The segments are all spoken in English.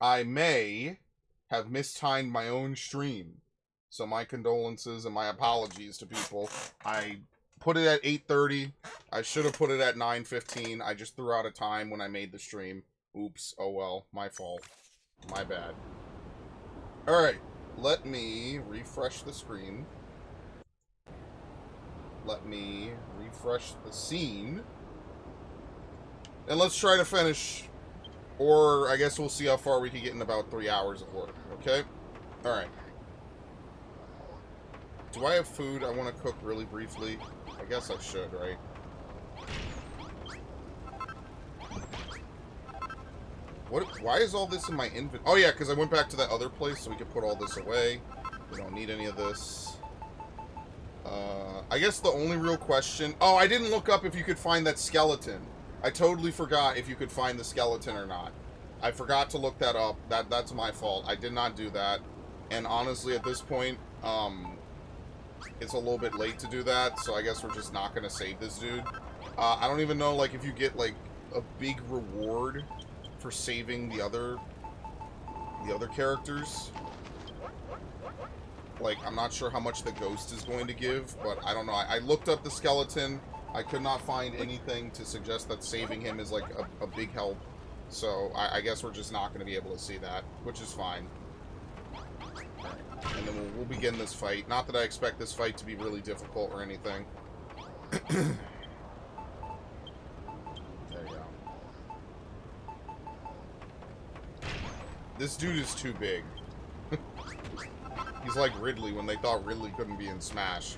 I may have mistimed my own stream. So my condolences and my apologies to people. I put it at 8:30. I should have put it at 9:15. I just threw out a time when I made the stream. Oops. Oh well. My fault. My bad. Alright. Let me refresh the screen. Let me refresh the scene. And let's try to finish. Or I guess we'll see how far we can get in about 3 hours of work. Okay? Alright. Do I have food I want to cook really briefly? I guess I should, right? Why is all this in my inventory? Oh yeah, because I went back to that other place so we could put all this away. We don't need any of this. I guess the only real question... Oh, I didn't look up if you could find that skeleton. I totally forgot if you could find the skeleton or not. I forgot to look that up. That's my fault. I did not do that. And honestly, at this point, it's a little bit late to do that, so I guess we're just not going to save this dude. I don't even know, like, if you get, like, a big reward for saving the other characters. Like, I'm not sure how much the ghost is going to give, but I don't know. I looked up the skeleton. I could not find anything to suggest that saving him is, like, a big help. So, I guess we're just not going to be able to see that, which is fine. And then we'll begin this fight. Not that I expect this fight to be really difficult or anything. There you go. This dude is too big. He's like Ridley when they thought Ridley couldn't be in Smash.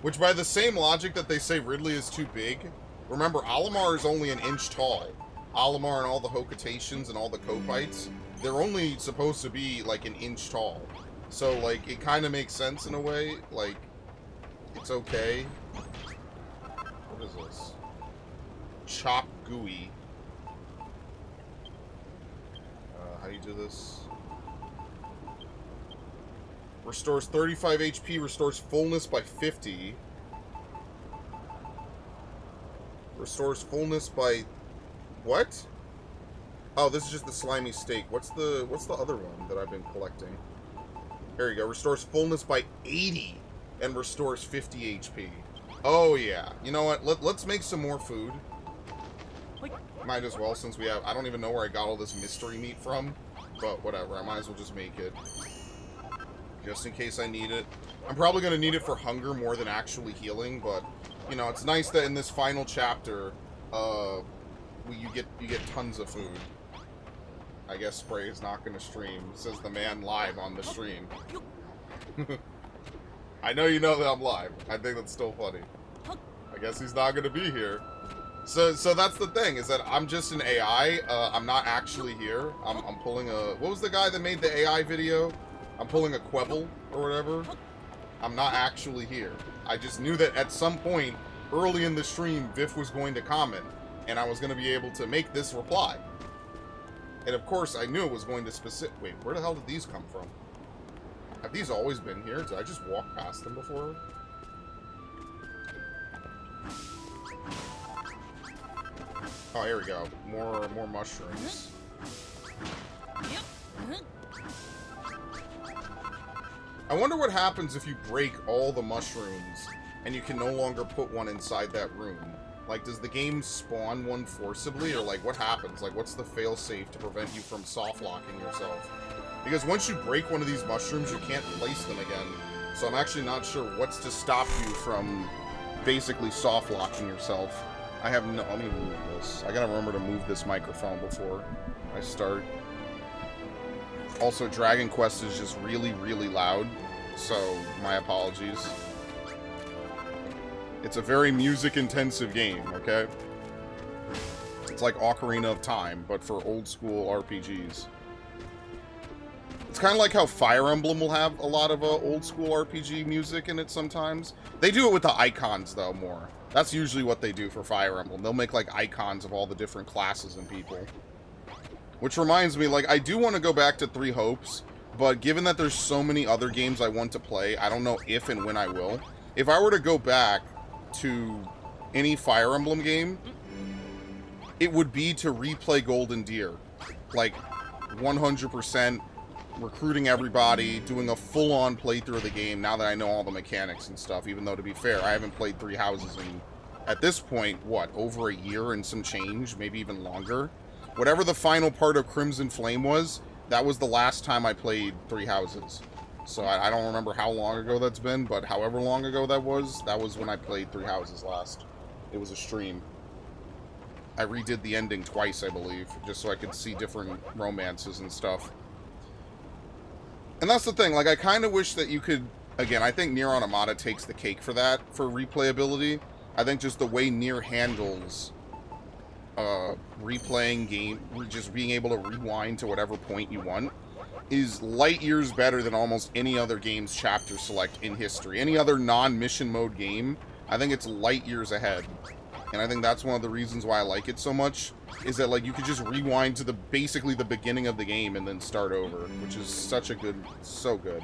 Which, by the same logic that they say Ridley is too big, remember, Olimar is only an inch tall. Olimar and all the Hokatations and all the Kopites, they're only supposed to be, like, an inch tall. So, like, it kind of makes sense in a way. Like, it's okay. What is this? Chop Gooey. How do you do this? Restores 35 HP, restores fullness by 50. Restores fullness by... What? Oh, this is just the slimy steak. What's the other one that I've been collecting? There you go. Restores fullness by 80 and restores 50 HP. Oh, yeah. You know what? Let's make some more food. Might as well, since we have... I don't even know where I got all this mystery meat from. But whatever. I might as well just make it. Just in case I need it. I'm probably going to need it for hunger more than actually healing. But, you know, it's nice that in this final chapter, you get tons of food. I guess Spray is not going to stream, says the man live on the stream. I know you know that I'm live. I think that's still funny. I guess he's not going to be here. So that's the thing, is that I'm just an AI. I'm not actually here. I'm pulling a... What was the guy that made the AI video? I'm pulling a Quibble or whatever. I'm not actually here. I just knew that at some point early in the stream, Viff was going to comment, and I was going to be able to make this reply. And of course, I knew it was going to specific... Wait, where the hell did these come from? Have these always been here? Did I just walk past them before? Oh, here we go. More mushrooms. I wonder what happens if you break all the mushrooms and you can no longer put one inside that room. Like, does the game spawn one forcibly, or, like, what happens? Like, what's the failsafe to prevent you from soft-locking yourself? Because once you break one of these mushrooms, you can't place them again. So I'm actually not sure what's to stop you from basically soft-locking yourself. I have no... Let me move this. I gotta remember to move this microphone before I start. Also, Dragon Quest is just really, really loud, so my apologies. It's a very music-intensive game, okay? It's like Ocarina of Time, but for old-school RPGs. It's kind of like how Fire Emblem will have a lot of old-school RPG music in it sometimes. They do it with the icons, though, more. That's usually what they do for Fire Emblem. They'll make, like, icons of all the different classes and people. Which reminds me, like, I do want to go back to Three Hopes, but given that there's so many other games I want to play, I don't know if and when I will. If I were to go back to any Fire Emblem game, it would be to replay Golden Deer. Like, 100%, recruiting everybody, doing a full-on playthrough of the game now that I know all the mechanics and stuff, even though, to be fair, I haven't played Three Houses in, at this point, what, over a year and some change, maybe even longer? Whatever the final part of Crimson Flame was, that was the last time I played Three Houses. So I don't remember how long ago that's been, but however long ago that was when I played Three Houses last. It was a stream. I redid the ending twice, I believe, just so I could see different romances and stuff. And that's the thing, like, I kind of wish that you could, again, I think Nier Automata takes the cake for that, for replayability. I think just the way Nier handles replaying game, just being able to rewind to whatever point you want, is light years better than almost any other game's chapter select in history. Any other non-mission mode game, I think it's light years ahead. And I think that's one of the reasons why I like it so much, is that, like, you could just rewind to basically the beginning of the game and then start over, which is such a good, so good.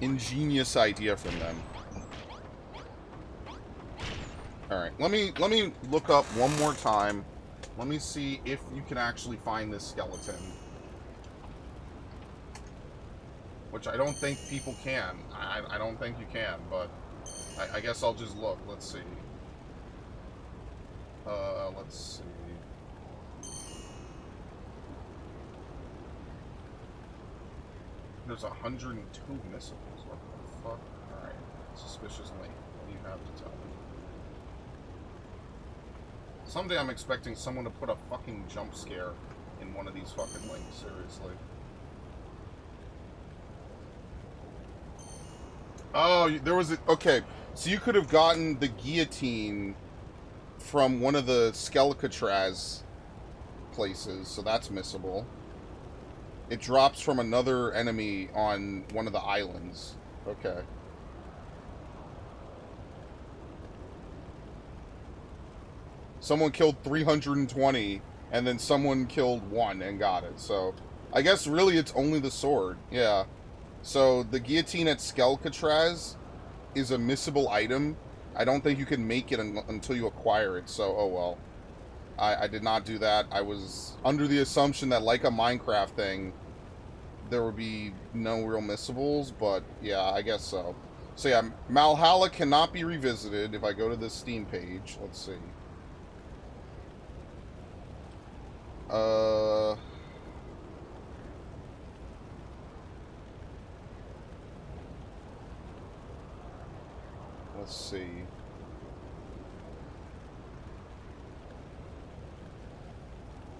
Ingenious idea from them. Alright, let me look up one more time. Let me see if you can actually find this skeleton. Which I don't think people can. I don't think you can, but I guess I'll just look. Let's see. Let's see. There's 102 missiles. What the fuck? Alright. Suspicious link. What do you have to tell me? Someday I'm expecting someone to put a fucking jump scare in one of these fucking links, seriously. Oh, there was a... Okay, so you could have gotten the guillotine from one of the Skelicatraz places, so that's missable. It drops from another enemy on one of the islands. Okay. Someone killed 320, and then someone killed 1 and got it. So, I guess really it's only the sword. Yeah. So, the guillotine at Skelicatraz is a missable item. I don't think you can make it until you acquire it, so oh well. I did not do that. I was under the assumption that, like a Minecraft thing, there would be no real missables, but yeah, I guess so. So yeah, Malhalla cannot be revisited if I go to the Steam page. Let's see. Let's see.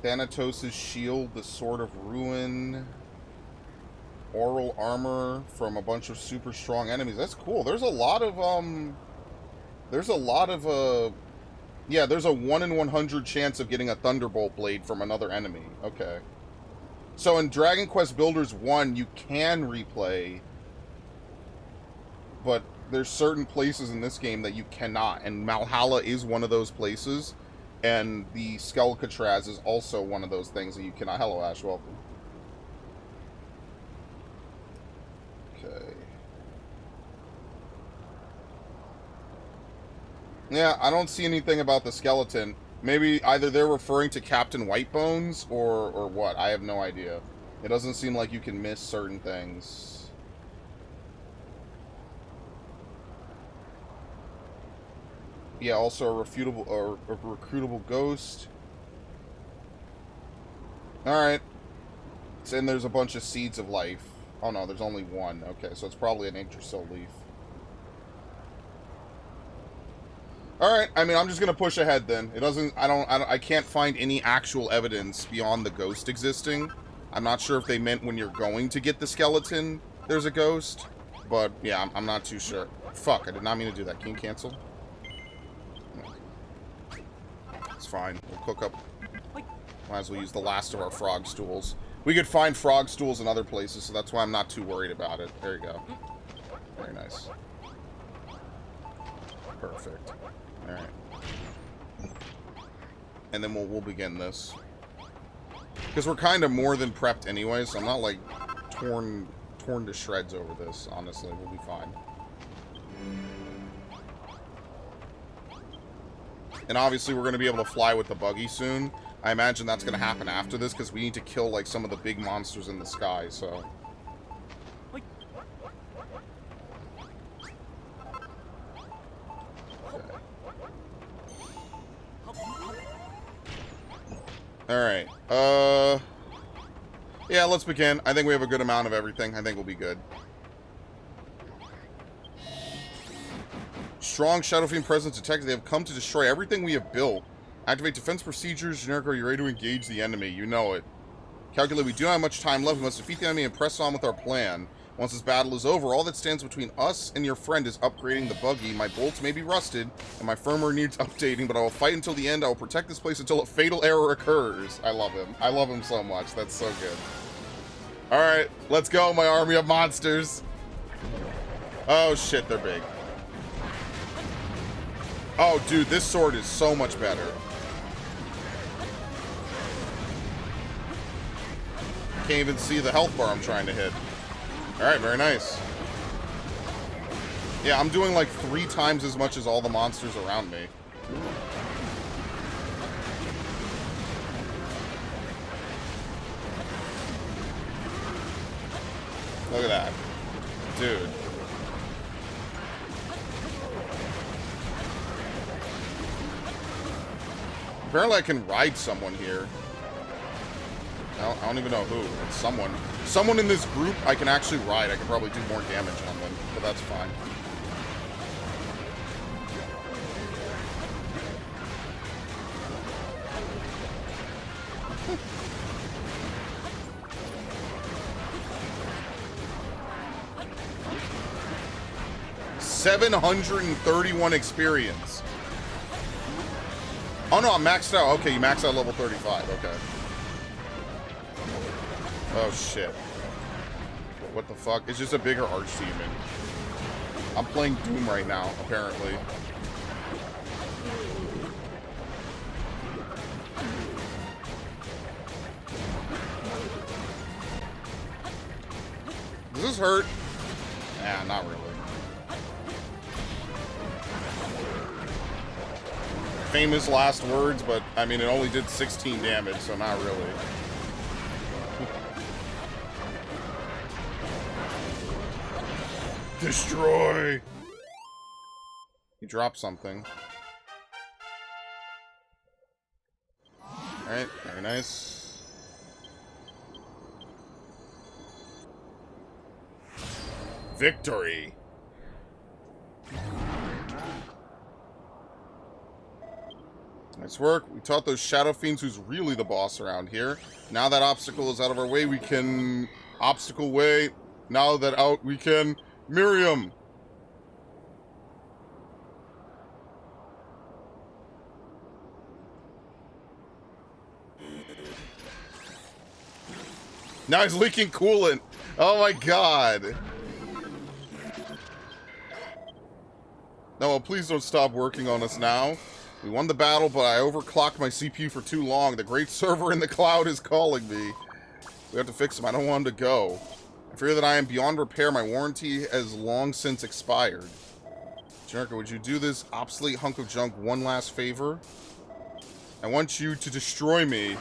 Thanatos' shield, the Sword of Ruin, oral armor from a bunch of super strong enemies. That's cool. There's a lot of yeah, there's a 1 in 100 chance of getting a Thunderbolt Blade from another enemy. Okay. So in Dragon Quest Builders 1, you can replay, but there's certain places in this game that you cannot, and Malhalla is one of those places, and the Skelicatraz is also one of those things that you cannot. Hello, Ash, welcome. Okay. Yeah, I don't see anything about the skeleton. Maybe either they're referring to Captain Whitebones or what. I have no idea. It doesn't seem like you can miss certain things. Yeah, also a recruitable ghost. Alright. And there's a bunch of seeds of life. Oh no, there's only one. Okay, so it's probably an Yggdrasil leaf. Alright, I mean, I'm just gonna push ahead then. It doesn't, I can't find any actual evidence beyond the ghost existing. I'm not sure if they meant when you're going to get the skeleton, there's a ghost. But, yeah, I'm not too sure. Fuck, I did not mean to do that. Can you cancel? It's fine. We'll cook up. Might as well use the last of our frog stools. We could find frog stools in other places, so that's why I'm not too worried about it. There you go. Very nice. Perfect. Alright. And then we'll begin this. Because we're kind of more than prepped anyway, so I'm not, like, torn to shreds over this, honestly. We'll be fine. And obviously we're going to be able to fly with the buggy soon. I imagine that's going to happen after this, because we need to kill, like, some of the big monsters in the sky, so... Alright, yeah, let's begin. I think we have a good amount of everything. I think we'll be good. Strong Shadow Fiend presence detected. They have come to destroy everything we have built. Activate defense procedures. Generic, are you ready to engage the enemy? You know it. Calculate, we do not have much time left. We must defeat the enemy and press on with our plan. Once this battle is over, all that stands between us and your friend is upgrading the buggy. My bolts may be rusted, and my firmware needs updating, but I will fight until the end. I will protect this place until a fatal error occurs. I love him. I love him so much. That's so good. Alright, let's go, my army of monsters. Oh, shit, they're big. Oh, dude, this sword is so much better. Can't even see the health bar I'm trying to hit. Alright, very nice. Yeah, I'm doing like 3 times as much as all the monsters around me. Look at that. Dude. Apparently I can ride someone here. I don't even know who. It's someone. Someone in this group I can actually ride. I can probably do more damage on them, but that's fine. $731 experience. Oh no, I'm maxed out. Okay, you maxed out level 35. Okay. Oh shit. What the fuck? It's just a bigger archdemon. I'm playing Doom right now, apparently. Does this hurt? Nah, not really. Famous last words, but I mean, it only did 16 damage, so not really. Destroy! He dropped something. Alright, very nice. Victory! Nice work. We taught those Shadow Fiends who's really the boss around here. Now that obstacle is out of our way, we can... Obstacle way. Now that out, we can... Miriam! Now he's leaking coolant! Oh my god! No, please don't stop working on us now. We won the battle, but I overclocked my CPU for too long. The great server in the cloud is calling me. We have to fix him. I don't want him to go. I fear that I am beyond repair. My warranty has long since expired. Jericho, would you do this obsolete hunk of junk one last favor? I want you to destroy me.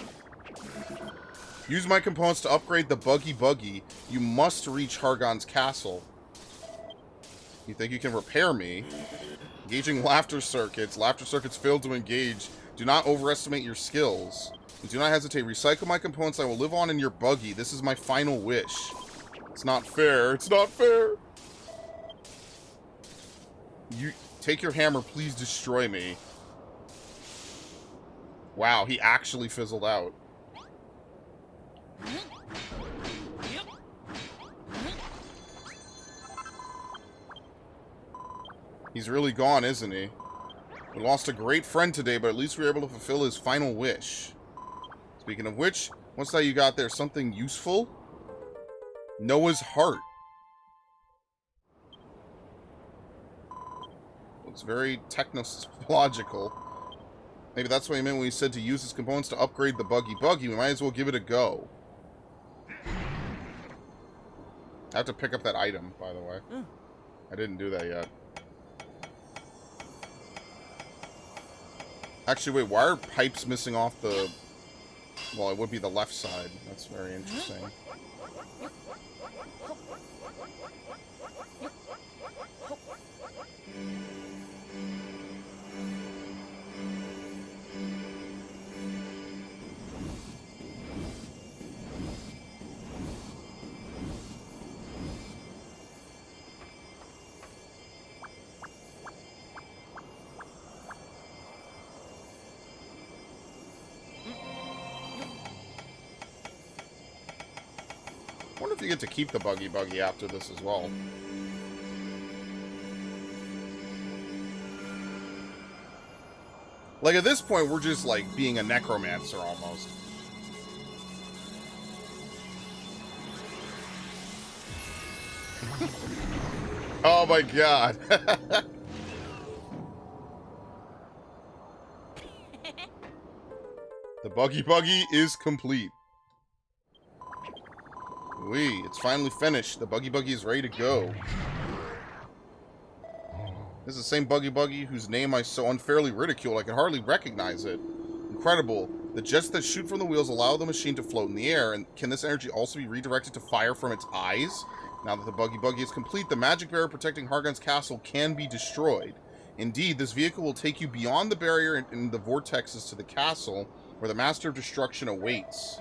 Use my components to upgrade the buggy. You must reach Hargon's castle. You think you can repair me? Engaging laughter circuits. Laughter circuits fail to engage. Do not overestimate your skills. Do not hesitate. Recycle my components. I will live on in your buggy. This is my final wish. It's not fair. It's not fair. You take your hammer. Please destroy me. Wow, he actually fizzled out. He's really gone, isn't he? We lost a great friend today, but at least we were able to fulfill his final wish. Speaking of which, what's that you got there? Something useful? Noah's heart. Looks very technological. Maybe that's what he meant when he said to use his components to upgrade the buggy. We might as well give it a go. I have to pick up that item, by the way. I didn't do that yet. Actually, wait, why are pipes missing off the Well, it would be the left side. That's very interesting. I wonder if you get to keep the buggy after this as well. Like, at this point, we're just, like, being a necromancer, almost. Oh my god. The buggy is complete. Wee, it's finally finished. The buggy is ready to go. This is the same buggy whose name I so unfairly ridiculed I can hardly recognize it. Incredible. The jets that shoot from the wheels allow the machine to float in the air, and can this energy also be redirected to fire from its eyes? Now that the buggy is complete, the magic barrier protecting Hargon's castle can be destroyed. Indeed, this vehicle will take you beyond the barrier in the vortexes to the castle, where the Master of Destruction awaits.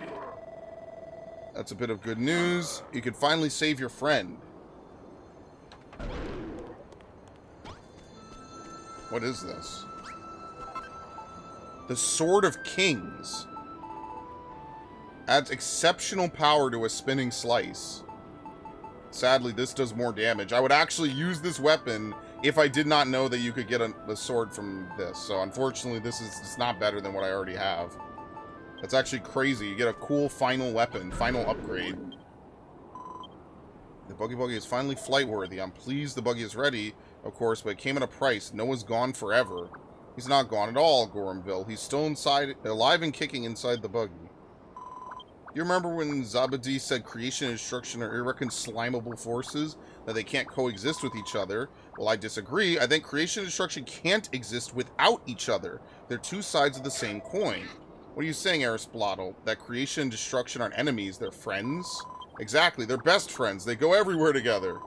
That's a bit of good news. You can finally save your friend. What is this? The Sword of Kings. Adds exceptional power to a spinning slice. Sadly, this does more damage. I would actually use this weapon if I did not know that you could get the sword from this. So unfortunately, it's not better than what I already have. That's actually crazy. You get a cool final weapon, final upgrade. The buggy is finally flight-worthy. I'm pleased the buggy is ready, of course, but it came at a price. Noah's gone forever. He's not gone at all, Gorhamville. He's still inside, alive and kicking inside the buggy. You remember when Zabadi said creation and destruction are irreconcilable forces, that they can't coexist with each other? Well, I disagree. I think creation and destruction can't exist without each other. They're two sides of the same coin. What are you saying, Aristotle? That creation and destruction aren't enemies, they're friends? Exactly, they're best friends. They go everywhere together.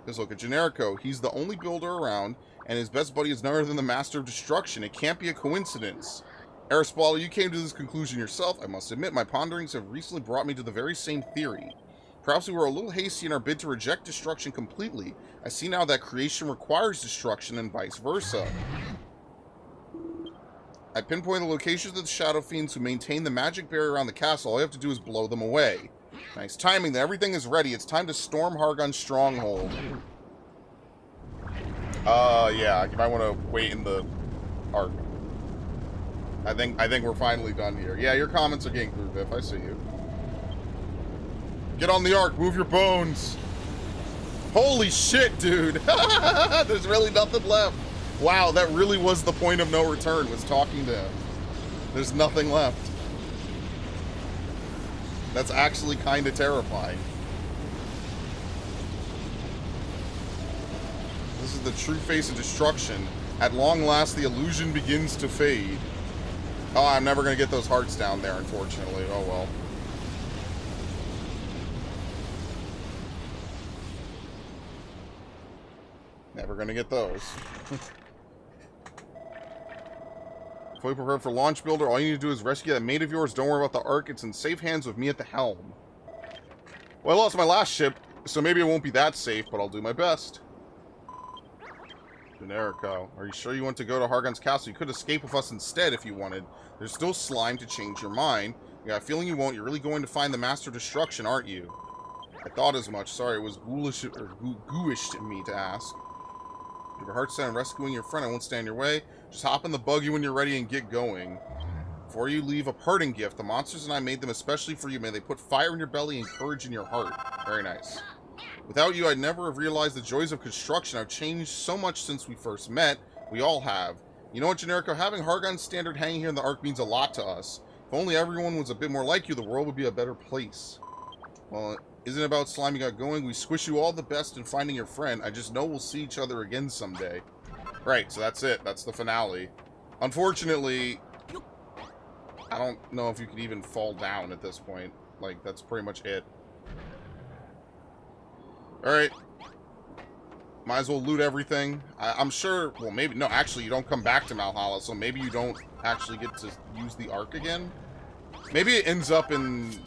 Just look at Generico. He's the only builder around, and his best buddy is none other than the Master of Destruction. It can't be a coincidence. Aristotle, you came to this conclusion yourself. I must admit, my ponderings have recently brought me to the very same theory. Perhaps we were a little hasty in our bid to reject destruction completely. I see now that creation requires destruction and vice versa. I pinpoint the locations of the Shadow Fiends who maintain the magic barrier around the castle. All you have to do is blow them away. Nice timing then. Everything is ready. It's time to storm Hargon's stronghold. Yeah. You might want to wait in the arc. I think we're finally done here. Yeah, your comments are getting through, Biff. I see you. Get on the arc. Move your bones. Holy shit, dude. There's really nothing left. Wow, that really was the point of no return, was talking to him. There's nothing left. That's actually kind of terrifying. This is the true face of destruction. At long last, the illusion begins to fade. Oh, I'm never going to get those hearts down there, unfortunately. Oh, well. Never going to get those. Fully prepared for launch, Builder. All you need to do is rescue that mate of yours. Don't worry about the Ark. It's in safe hands with me at the helm. Well, I lost my last ship, so maybe it won't be that safe, but I'll do my best. Generico, are you sure you want to go to Hargon's castle? You could escape with us instead if you wanted. There's still slime to change your mind. I got a feeling you won't. You're really going to find the Master of Destruction, aren't you? I thought as much. Sorry, it was ghoulish or gooish in me to ask. If your heart's set on rescuing your friend, I won't stand in your way. Just hop in the buggy when you're ready and get going. Before you leave, a parting gift. The monsters and I made them especially for you. May they put fire in your belly and courage in your heart. Very nice. Without you, I'd never have realized the joys of construction. I've changed so much since we first met. We all have. You know what, Generico? Having Hargon's standard hanging here in the Ark means a lot to us. If only everyone was a bit more like you, the world would be a better place. Well, isn't it about slime you got going? We squish you all the best in finding your friend. I just know we'll see each other again someday. Right, so that's it. That's the finale. Unfortunately, I don't know if you could even fall down at this point. Like, that's pretty much it. Alright. Might as well loot everything. I'm sure... Well, maybe... No, actually, you don't come back to Valhalla, so maybe you don't actually get to use the Ark again. Maybe it ends up in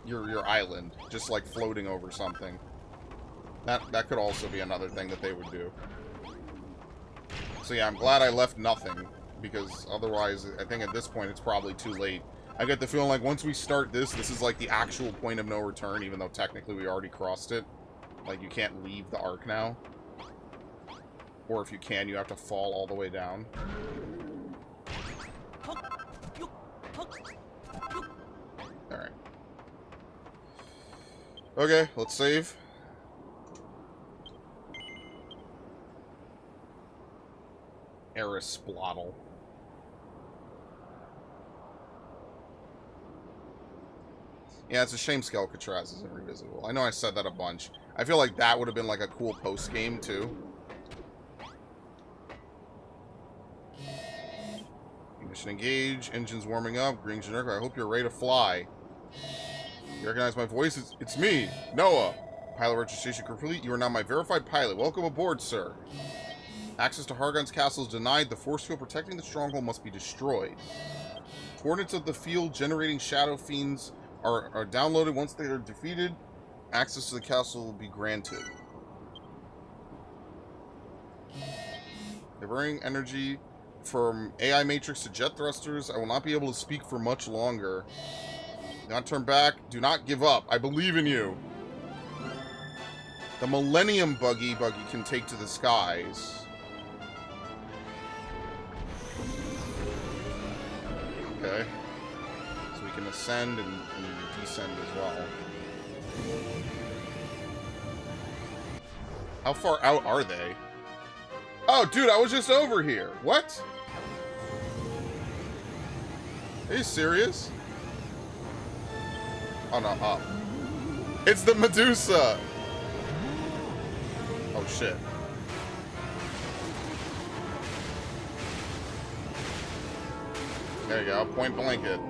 your island, just, like, floating over something. That could also be another thing that they would do. So, yeah, I'm glad I left nothing, because otherwise, I think at this point, it's probably too late. I get the feeling like once we start this is, like, the actual point of no return, even though technically we already crossed it. Like, you can't leave the Ark now. Or if you can, you have to fall all the way down. Alright. Okay, let's save. Erisplottle. Yeah, it's a shame Skelkatraz isn't revisitable. I know I said that a bunch. I feel like that would have been like a cool post-game, too. Mission engage. Engines warming up. Green generic. I hope you're ready to fly. You recognize my voice? It's me, Noah. Pilot registration complete. You are now my verified pilot. Welcome aboard, sir. Access to Hargon's castle is denied. The force field protecting the stronghold must be destroyed. Coordinates of the field generating shadow fiends are downloaded. Once they are defeated, access to the castle will be granted. Diverting energy from AI Matrix to jet thrusters. I will not be able to speak for much longer. Do not turn back. Do not give up. I believe in you. The Millennium Buggy can take to the skies. Okay. So we can ascend and descend as well. How far out are they? Oh, dude, I was just over here. What? Are you serious? Oh, no, up. It's the Medusa! Oh, shit. There you go, point blank it.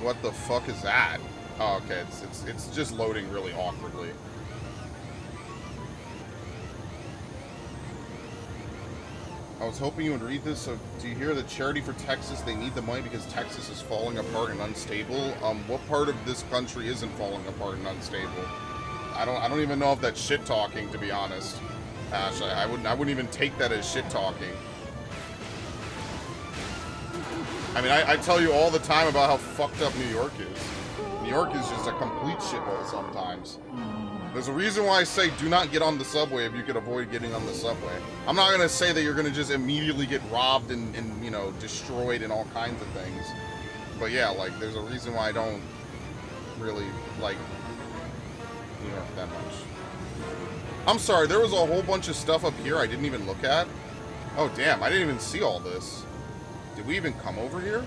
What the fuck is that? Oh, okay, it's just loading really awkwardly. I was hoping you would read this. So, do you hear the Charity for Texas? They need the money because Texas is falling apart and unstable. What part of this country isn't falling apart and unstable? I don't even know if that's shit talking, to be honest. Ash, I wouldn't even take that as shit talking. I mean, I tell you all the time about how fucked up New York is. New York is just a complete shithole sometimes. There's a reason why I say do not get on the subway if you could avoid getting on the subway. I'm not going to say that you're going to just immediately get robbed and, you know, destroyed and all kinds of things. But yeah, like, there's a reason why I don't really like New York that much. I'm sorry, there was a whole bunch of stuff up here I didn't even look at. Oh, damn, I didn't even see all this. Did we even come over here?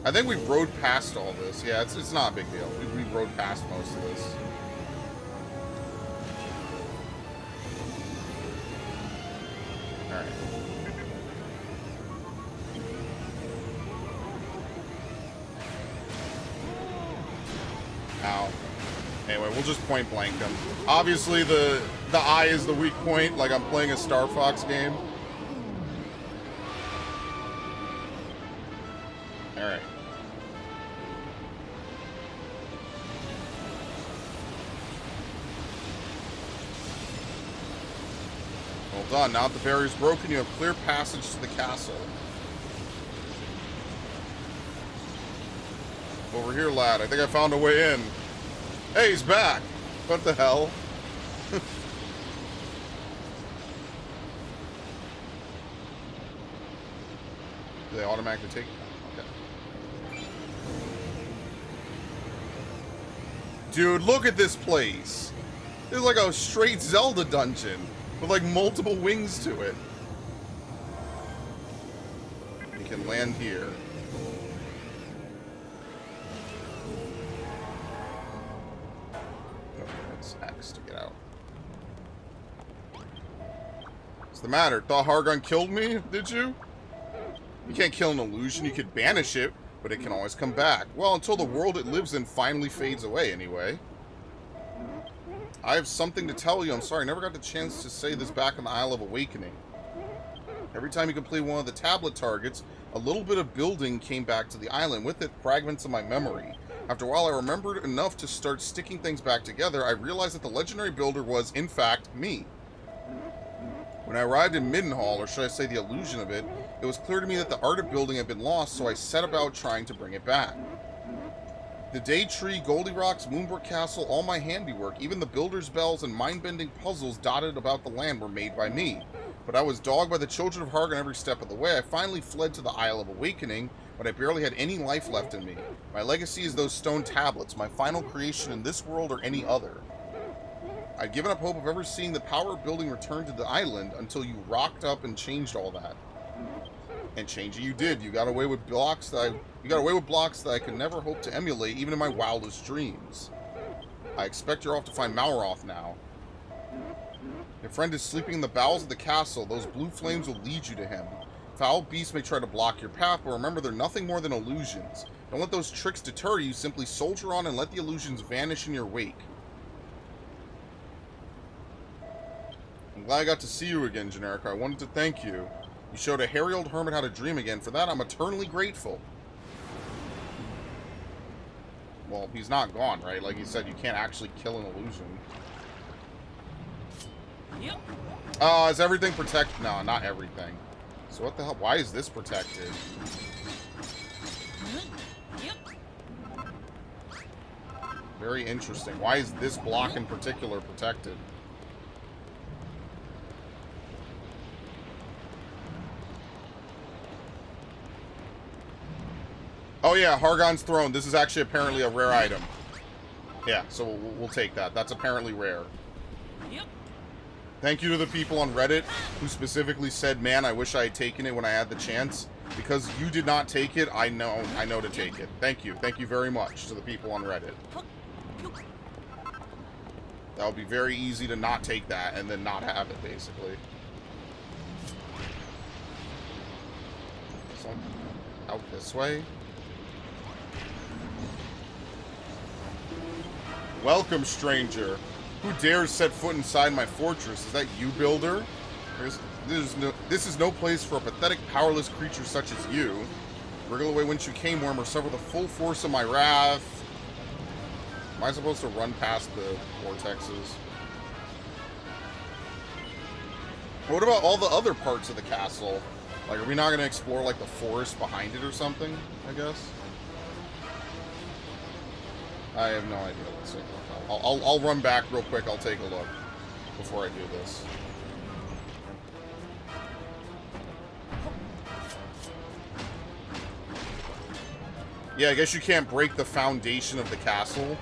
I think we rode past all this. Yeah, it's not a big deal. We rode past most of this. Alright. Ow. Anyway, we'll just point blank them. Obviously, the eye is the weak point, like I'm playing a Star Fox game. Alright. Well done. Now that the barrier's broken, you have clear passage to the castle. Over here, lad. I think I found a way in. Hey, he's back! What the hell? Do they automatically take... Okay. Dude, look at this place! It's like a straight Zelda dungeon with like multiple wings to it. You can land here. Press X to get out. What's the matter? Thought Hargon killed me, did you? You can't kill an illusion. You could banish it, but it can always come back. Well, until the world it lives in finally fades away, anyway. I have something to tell you. I'm sorry, I never got the chance to say this back on the Isle of Awakening. Every time you complete one of the tablet targets, a little bit of building came back to the island. With it, fragments of my memory. After a while, I remembered enough to start sticking things back together. I realized that the legendary builder was, in fact, me. When I arrived in Middenhall, or should I say the illusion of it, it was clear to me that the art of building had been lost, so I set about trying to bring it back. The Day Tree, Goldilocks, Moonbrook Castle, all my handiwork, even the builder's bells and mind-bending puzzles dotted about the land were made by me. But I was dogged by the children of Hargon every step of the way. I finally fled to the Isle of Awakening, but I barely had any life left in me. My legacy is those stone tablets, my final creation in this world or any other. I'd given up hope of ever seeing the power of building return to the island until you rocked up and changed all that. And changing you did. You got away with blocks that I could never hope to emulate, even in my wildest dreams. I expect you're off to find Malroth now. Your friend is sleeping in the bowels of the castle. Those blue flames will lead you to him. Foul beasts may try to block your path, but remember they're nothing more than illusions. Don't let those tricks deter you. Simply soldier on and let the illusions vanish in your wake. I'm glad I got to see you again, Generika. I wanted to thank you. You showed a hairy old hermit how to dream again. For that, I'm eternally grateful. Well, he's not gone, right? Like you said, you can't actually kill an illusion. Yep. Is everything protected? No, not everything. So what the hell? Why is this protected? Yep. Very interesting. Why is this block in particular protected? Oh yeah, Hargon's Throne. This is actually apparently a rare item. Yeah, so we'll take that. That's apparently rare. Yep. Thank you to the people on Reddit who specifically said, man, I wish I had taken it when I had the chance. Because you did not take it, I know to take it. Thank you. Thank you very much to the people on Reddit. That would be very easy to not take that and then not have it, basically. So, out this way. Welcome, stranger. Who dares set foot inside my fortress? Is that you, builder? This is no place for a pathetic, powerless creature such as you. Wriggle away whence you came, worm, or suffer the full force of my wrath. Am I supposed to run past the vortexes? What about all the other parts of the castle? Like, are we not going to explore, like, the forest behind it or something, I guess? I have no idea. Let's see. I'll run back real quick. I'll take a look before I do this. Yeah, I guess you can't break the foundation of the castle.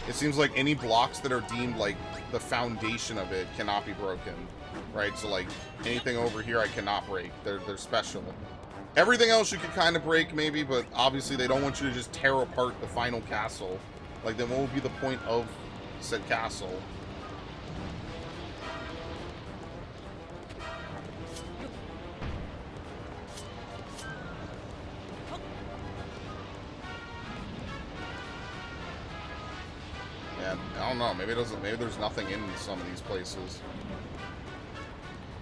It seems like any blocks that are deemed like the foundation of it cannot be broken. Right? So like anything over here I cannot break. They're special. Everything else you can kind of break maybe, but obviously they don't want you to just tear apart the final castle. Like, then what would be the point of said castle? Yeah, I don't know. Maybe it doesn't. Maybe there's nothing in some of these places.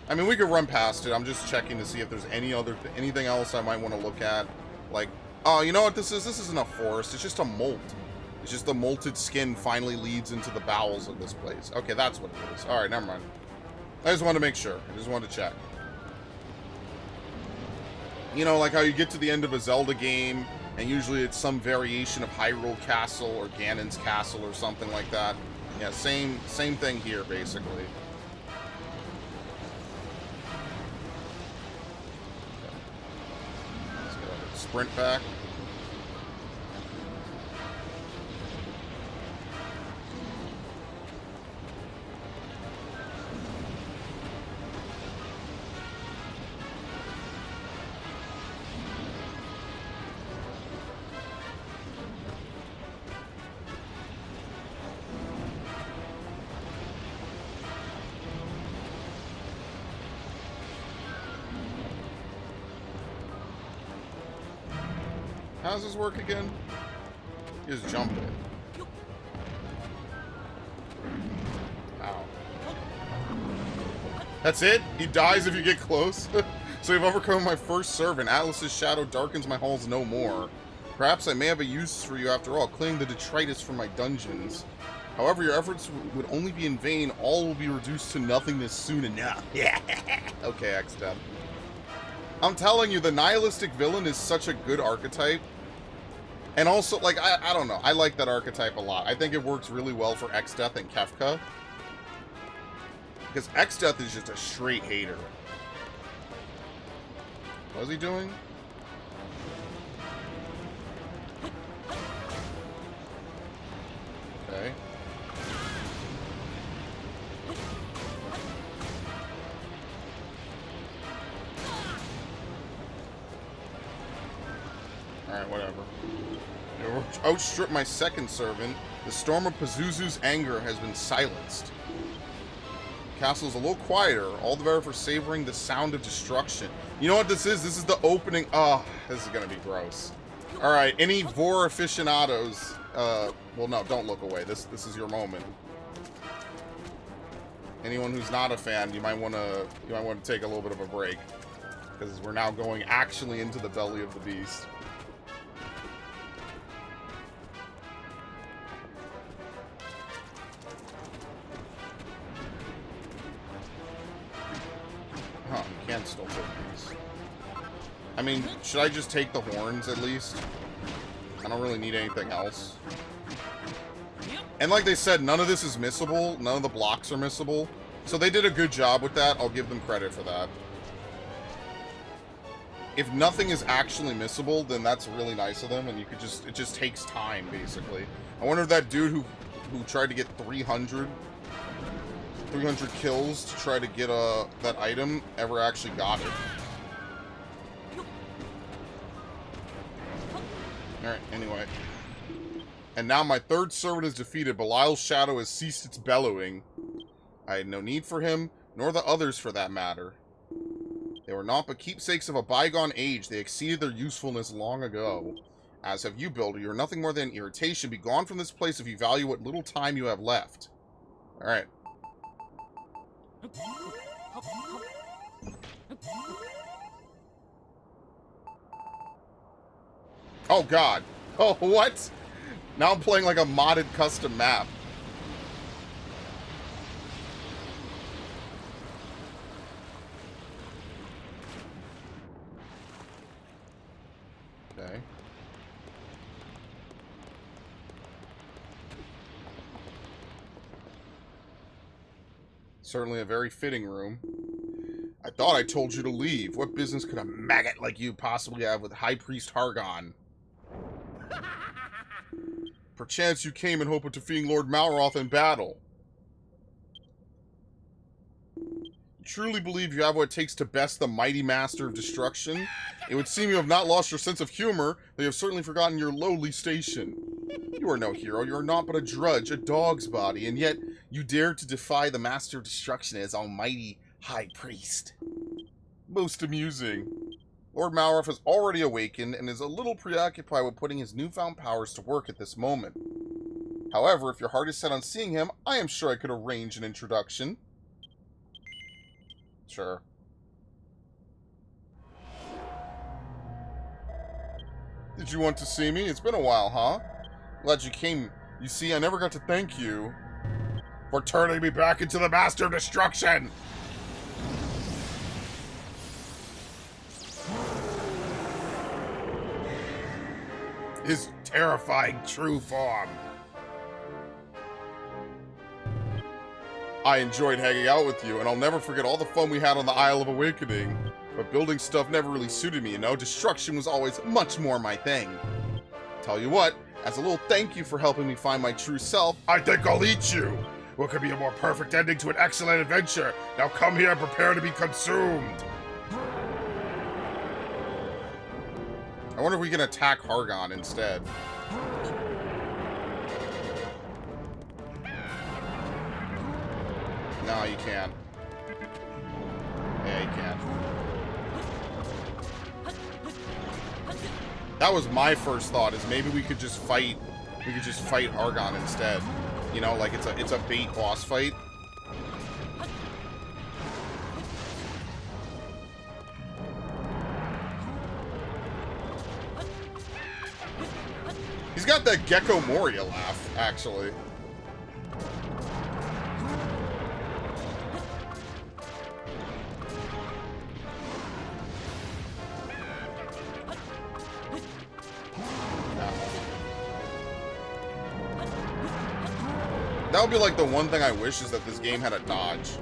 I mean, we could run past it. I'm just checking to see if there's anything else I might want to look at. Like, oh, you know what this is? This isn't a forest. It's just a molt. It's just the molted skin finally leads into the bowels of this place. Okay, that's what it is. Alright, never mind. I just wanted to make sure. I just wanted to check. You know, like how you get to the end of a Zelda game, and usually it's some variation of Hyrule Castle or Ganon's Castle or something like that. Yeah, same thing here, basically. Let's get a sprint back. How does this work again? You just jump it. Ow. That's it? He dies if you get close? So you've overcome my first servant. Atlas's shadow darkens my halls no more. Perhaps I may have a use for you after all, clearing the detritus from my dungeons. However, your efforts would only be in vain. All will be reduced to nothingness soon enough. Yeah. Okay, Exdeath. I'm telling you, the nihilistic villain is such a good archetype. And also, like, I don't know. I like that archetype a lot. I think it works really well for Exdeath and Kefka. Because Exdeath is just a straight hater. What is he doing? Okay. Alright, whatever. Outstrip my second servant. The storm of Pazuzu's anger has been silenced. The castle is a little quieter, all the better for savoring the sound of destruction. You know what this is? This is the opening. Oh, this is gonna be gross. Alright, any Vor aficionados, well no, don't look away. This is your moment. Anyone who's not a fan, you might wanna take a little bit of a break. Because we're now going actually into the belly of the beast. Huh, you can still take these. I mean, should I just take the horns at least? I don't really need anything else. And like they said, none of this is missable. None of the blocks are missable. So they did a good job with that. I'll give them credit for that. If nothing is actually missable, then that's really nice of them, and you could just, it just takes time, basically. I wonder if that dude who tried to get 300 kills to try to get that item ever actually got it. Alright, anyway. And now my third servant is defeated. Belial's shadow has ceased its bellowing. I had no need for him, nor the others for that matter. They were naught but keepsakes of a bygone age. They exceeded their usefulness long ago. As have you, Builder. You are nothing more than irritation. Be gone from this place if you value what little time you have left. Alright. Oh, God. Oh, what? Now I'm playing like a modded custom map. Okay. Certainly a very fitting room. I thought I told you to leave. What business could a maggot like you possibly have with High Priest Hargon? Perchance you came in hope of defeating Lord Malroth in battle. You truly believe you have what it takes to best the mighty master of destruction? It would seem you have not lost your sense of humor, though you have certainly forgotten your lowly station. You are no hero, you are naught but a drudge, a dog's body, and yet you dare to defy the master of destruction as almighty high priest. Most amusing. Lord Malroth has already awakened and is a little preoccupied with putting his newfound powers to work at this moment. However, if your heart is set on seeing him, I am sure I could arrange an introduction. Sure. Did you want to see me? It's been a while, huh? Glad you came. You see, I never got to thank you for turning me back into the Master of Destruction! His terrifying true form. I enjoyed hanging out with you, and I'll never forget all the fun we had on the Isle of Awakening. But building stuff never really suited me, you know? Destruction was always much more my thing. Tell you what, as a little thank you for helping me find my true self, I think I'll eat you! What could be a more perfect ending to an excellent adventure? Now come here and prepare to be consumed! I wonder if we can attack Hargon instead. No, you can't. Yeah, you can. That was my first thought, is maybe we could just fight Argon instead. You know, like it's a bait boss fight. He's got that Gecko Moria laugh, actually. That would be like the one thing I wish, is that this game had a dodge.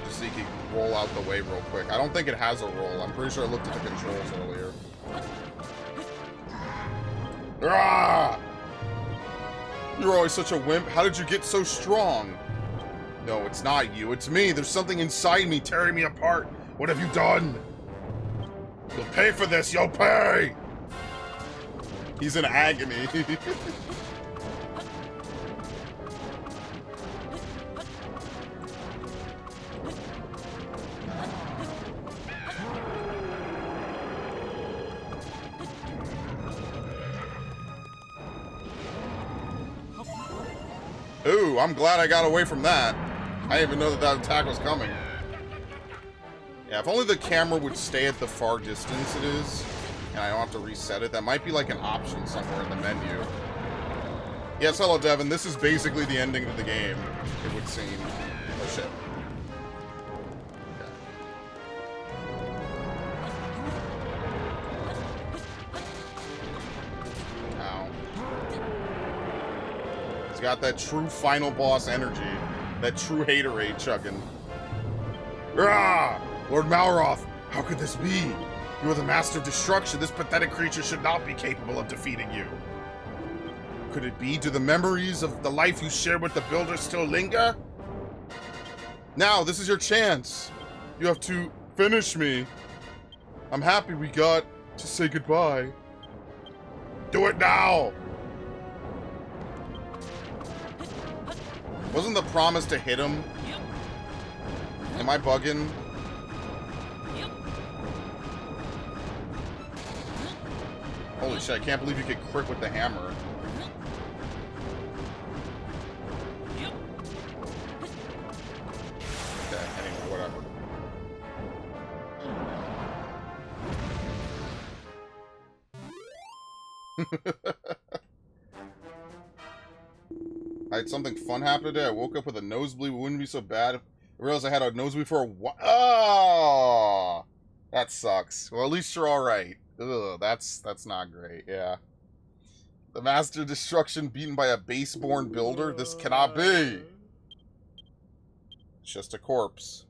Just so you could roll out the way real quick. I don't think it has a roll. I'm pretty sure I looked at the controls earlier. Ah! You're always such a wimp. How did you get so strong? No, it's not you. It's me. There's something inside me tearing me apart. What have you done? You'll pay for this. You'll pay! He's in agony. Ooh, I'm glad I got away from that. I didn't even know that that attack was coming. Yeah, if only the camera would stay at the far distance it is, and I don't have to reset it. That might be like an option somewhere in the menu. Yes, hello, Devin. This is basically the ending of the game, it would seem. Oh, shit. Got that true final boss energy. That true haterade chugging. Rah! Lord Malroth, how could this be? You are the master of destruction. This pathetic creature should not be capable of defeating you. Could it be? Do the memories of the life you shared with the Builder still linger? Now, this is your chance. You have to finish me. I'm happy we got to say goodbye. Do it now! Wasn't the promise to hit him? Yep. Am I bugging? Yep. Holy shit, I can't believe you could crit with the hammer. Yep. Okay, anyway, whatever. I had something fun happen today. I woke up with a nosebleed. It wouldn't be so bad if I realized I had a nosebleed for a while. Oh! That sucks. Well, at least you're alright. Ugh, that's not great, yeah. The Master Destruction beaten by a base-born builder? This cannot be! It's just a corpse.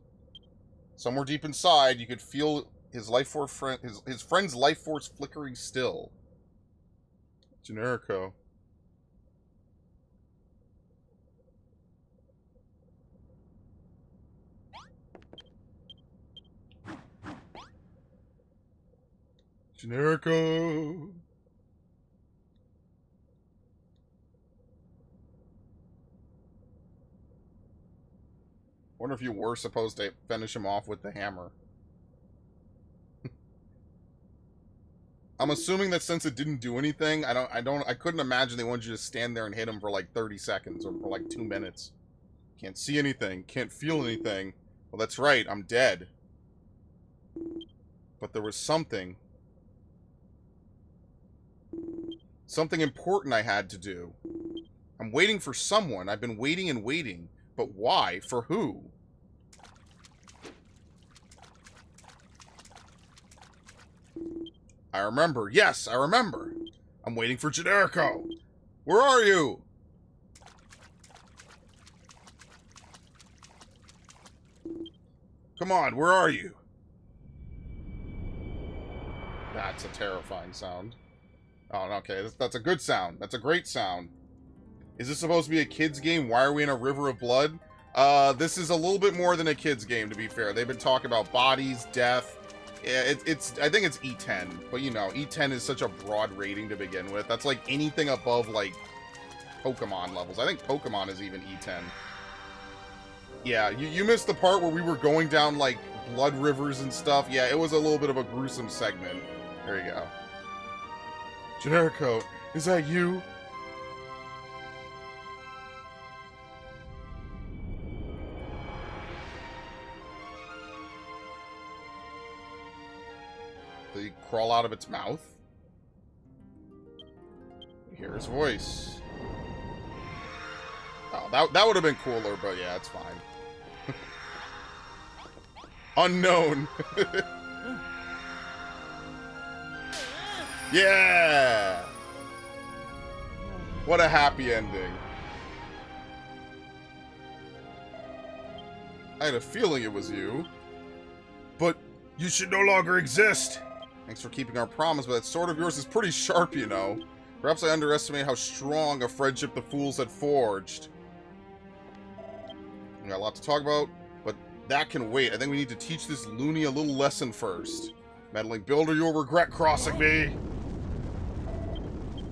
Somewhere deep inside, you could feel his life force his friend's life force flickering still. Generico. Generico. Wonder if you were supposed to finish him off with the hammer. I'm assuming that since it didn't do anything, I couldn't imagine they wanted you to stand there and hit him for like 30 seconds or for like 2 minutes. Can't see anything, can't feel anything. Well, that's right, I'm dead. But there was something. Something important I had to do. I'm waiting for someone. I've been waiting and waiting. But why? For who? I remember. Yes, I remember. I'm waiting for Generico. Where are you? Come on, where are you? That's a terrifying sound. Oh, okay, that's a good sound. That's a great sound. Is this supposed to be a kid's game? Why are we in a river of blood? This is a little bit more than a kid's game, to be fair. They've been talking about bodies, death. Yeah, I think it's E10, but you know, E10 is such a broad rating to begin with. That's like anything above, like, Pokemon levels. I think Pokemon is even E10. Yeah, you missed the part where we were going down, like, blood rivers and stuff. Yeah, it was a little bit of a gruesome segment. There you go. Generico, is that you? Did he crawl out of its mouth? You hear his voice. Oh, that would have been cooler, but yeah, it's fine. Unknown. Yeah! What a happy ending. I had a feeling it was you. But you should no longer exist. Thanks for keeping our promise, but that sword of yours is pretty sharp, you know. Perhaps I underestimated how strong a friendship the fools had forged. We got a lot to talk about, but that can wait. I think we need to teach this loony a little lesson first. Meddling builder, you'll regret crossing me.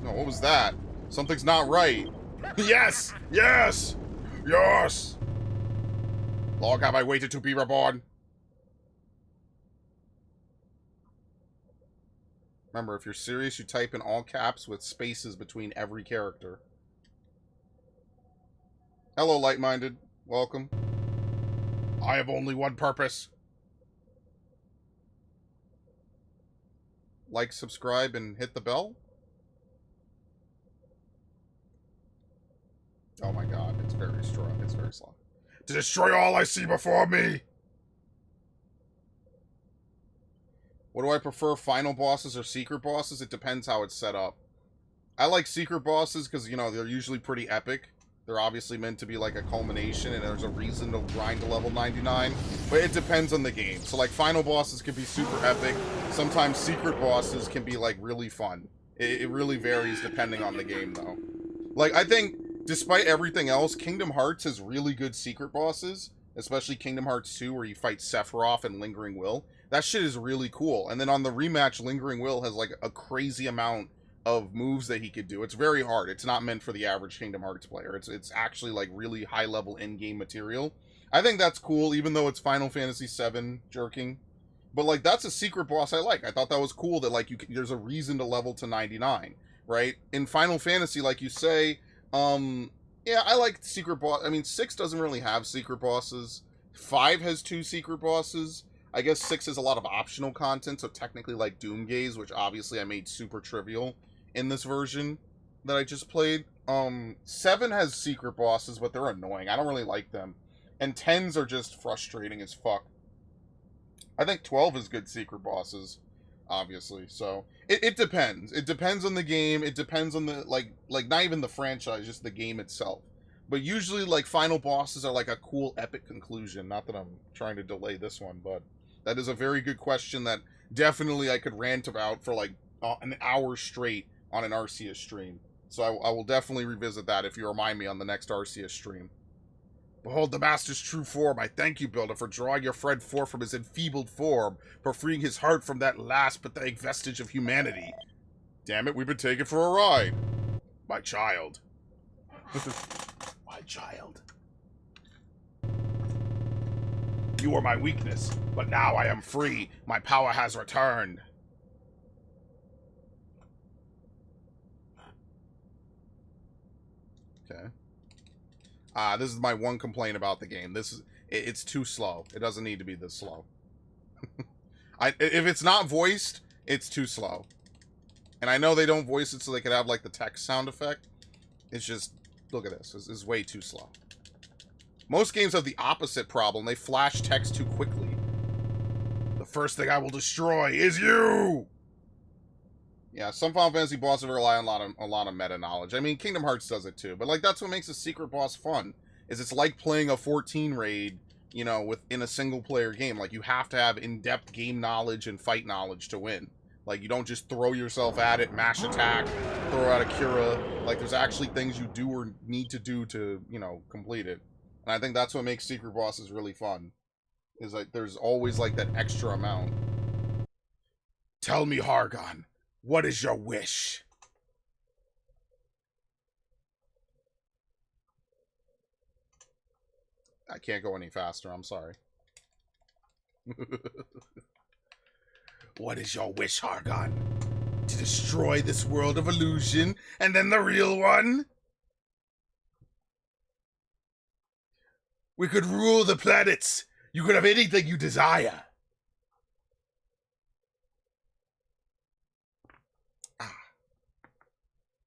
No, what was that? Something's not right. Yes! Yes! Yes! Long have I waited to be reborn. Remember, if you're serious, you type in all caps with spaces between every character. Hello, Light-Minded. Welcome. I have only one purpose. Like, subscribe, and hit the bell? Oh my god, it's very strong. It's very slow. To destroy all I see before me! What do I prefer, final bosses or secret bosses? It depends how it's set up. I like secret bosses because, you know, they're usually pretty epic. They're obviously meant to be like a culmination and there's a reason to grind to level 99. But it depends on the game. So like final bosses can be super epic. Sometimes secret bosses can be like really fun. It really varies depending on the game though. Like I think despite everything else, Kingdom Hearts has really good secret bosses. Especially Kingdom Hearts 2 where you fight Sephiroth and Lingering Will. That shit is really cool. And then on the rematch, Lingering Will has like a crazy amount of moves that he could do. It's very hard. It's not meant for the average Kingdom Hearts player. It's actually like really high level in-game material. I think that's cool, even though it's Final Fantasy VII jerking. But like that's a secret boss I like. I thought that was cool that like there's a reason to level to 99, right? In Final Fantasy, like you say, yeah, I like secret boss. I mean, 6 doesn't really have secret bosses. 5 has 2 secret bosses. I guess 6 has a lot of optional content, so technically like Doomgaze, which obviously I made super trivial in this version that I just played. 7 has secret bosses, but they're annoying. I don't really like them. And 10s are just frustrating as fuck. I think 12 is good secret bosses, obviously. So it depends. It depends on the game. It depends on the like not even the franchise, just the game itself. But usually like final bosses are like a cool epic conclusion. Not that I'm trying to delay this one, but that is a very good question that definitely I could rant about for like an hour straight on an Arceus stream. So I will definitely revisit that if you remind me on the next Arceus stream. Behold the Master's true form. I thank you, Builder, for drawing your friend forth from his enfeebled form, for freeing his heart from that last pathetic vestige of humanity. Damn it, we've been taken for a ride. My child. My child. You were my weakness, but now I am free. My power has returned. Okay. This is my one complaint about the game. It's too slow. It doesn't need to be this slow. If it's not voiced, it's too slow. And I know they don't voice it so they could have like the text sound effect. It's just, look at this. This is way too slow. Most games have the opposite problem. They flash text too quickly. The first thing I will destroy is you! Yeah, some Final Fantasy bosses rely on a lot of meta knowledge. I mean, Kingdom Hearts does it too, but like that's what makes a secret boss fun. Is it's like playing a 14 raid, you know, within a single player game. Like you have to have in-depth game knowledge and fight knowledge to win. Like you don't just throw yourself at it, mash attack, throw out a Cura. Like there's actually things you do or need to do to, you know, complete it. And I think that's what makes secret bosses really fun. Is like there's always like that extra amount. Tell me, Hargon. What is your wish? I can't go any faster, I'm sorry. What is your wish, Hargon? to destroy this world of illusion, and then the real one? We could rule the planets. You could have anything you desire.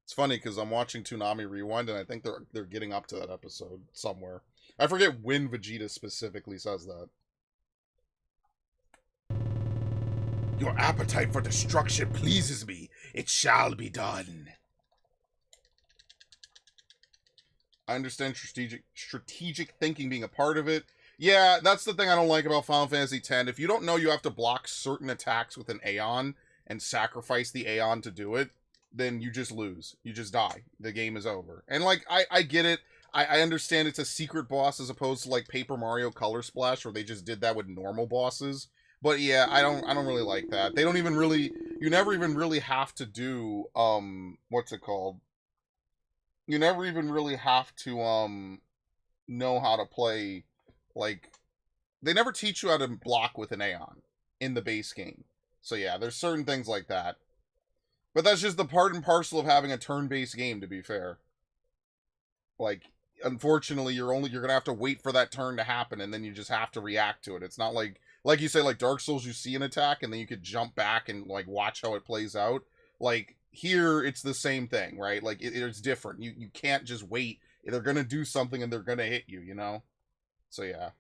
It's funny because I'm watching Toonami Rewind, and I think they're getting up to that episode somewhere. I forget when Vegeta specifically says that. Your appetite for destruction pleases me. It shall be done. I understand strategic thinking being a part of it. Yeah, that's the thing I don't like about Final Fantasy X. If you don't know you have to block certain attacks with an Aeon and sacrifice the Aeon to do it, then you just lose. You just die. The game is over. And, like, I get it. I understand it's a secret boss as opposed to, like, Paper Mario Color Splash, where they just did that with normal bosses. But, yeah, I don't really like that. They don't even really... You never even really have to do, what's it called? You never even really have to, know how to play, like... They never teach you how to block with an Aeon in the base game. So, yeah, there's certain things like that. But that's just the part and parcel of having a turn-based game, to be fair. Like, unfortunately, you're gonna have to wait for that turn to happen, and then you just have to react to it. It's not like you say, like Dark Souls, you see an attack, and then you could jump back and, like, watch how it plays out. Like, here, it's the same thing, right? Like, it's different. You can't just wait. They're gonna do something, and they're gonna hit you, you know? So, yeah.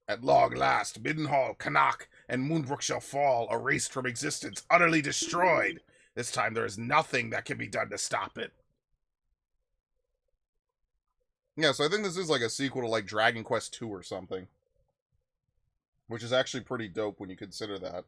At long last, Middenhall, Canuck, and Moonbrook shall fall, erased from existence, utterly destroyed. This time there is nothing that can be done to stop it. Yeah, so I think this is like a sequel to like Dragon Quest II or something. Which is actually pretty dope when you consider that.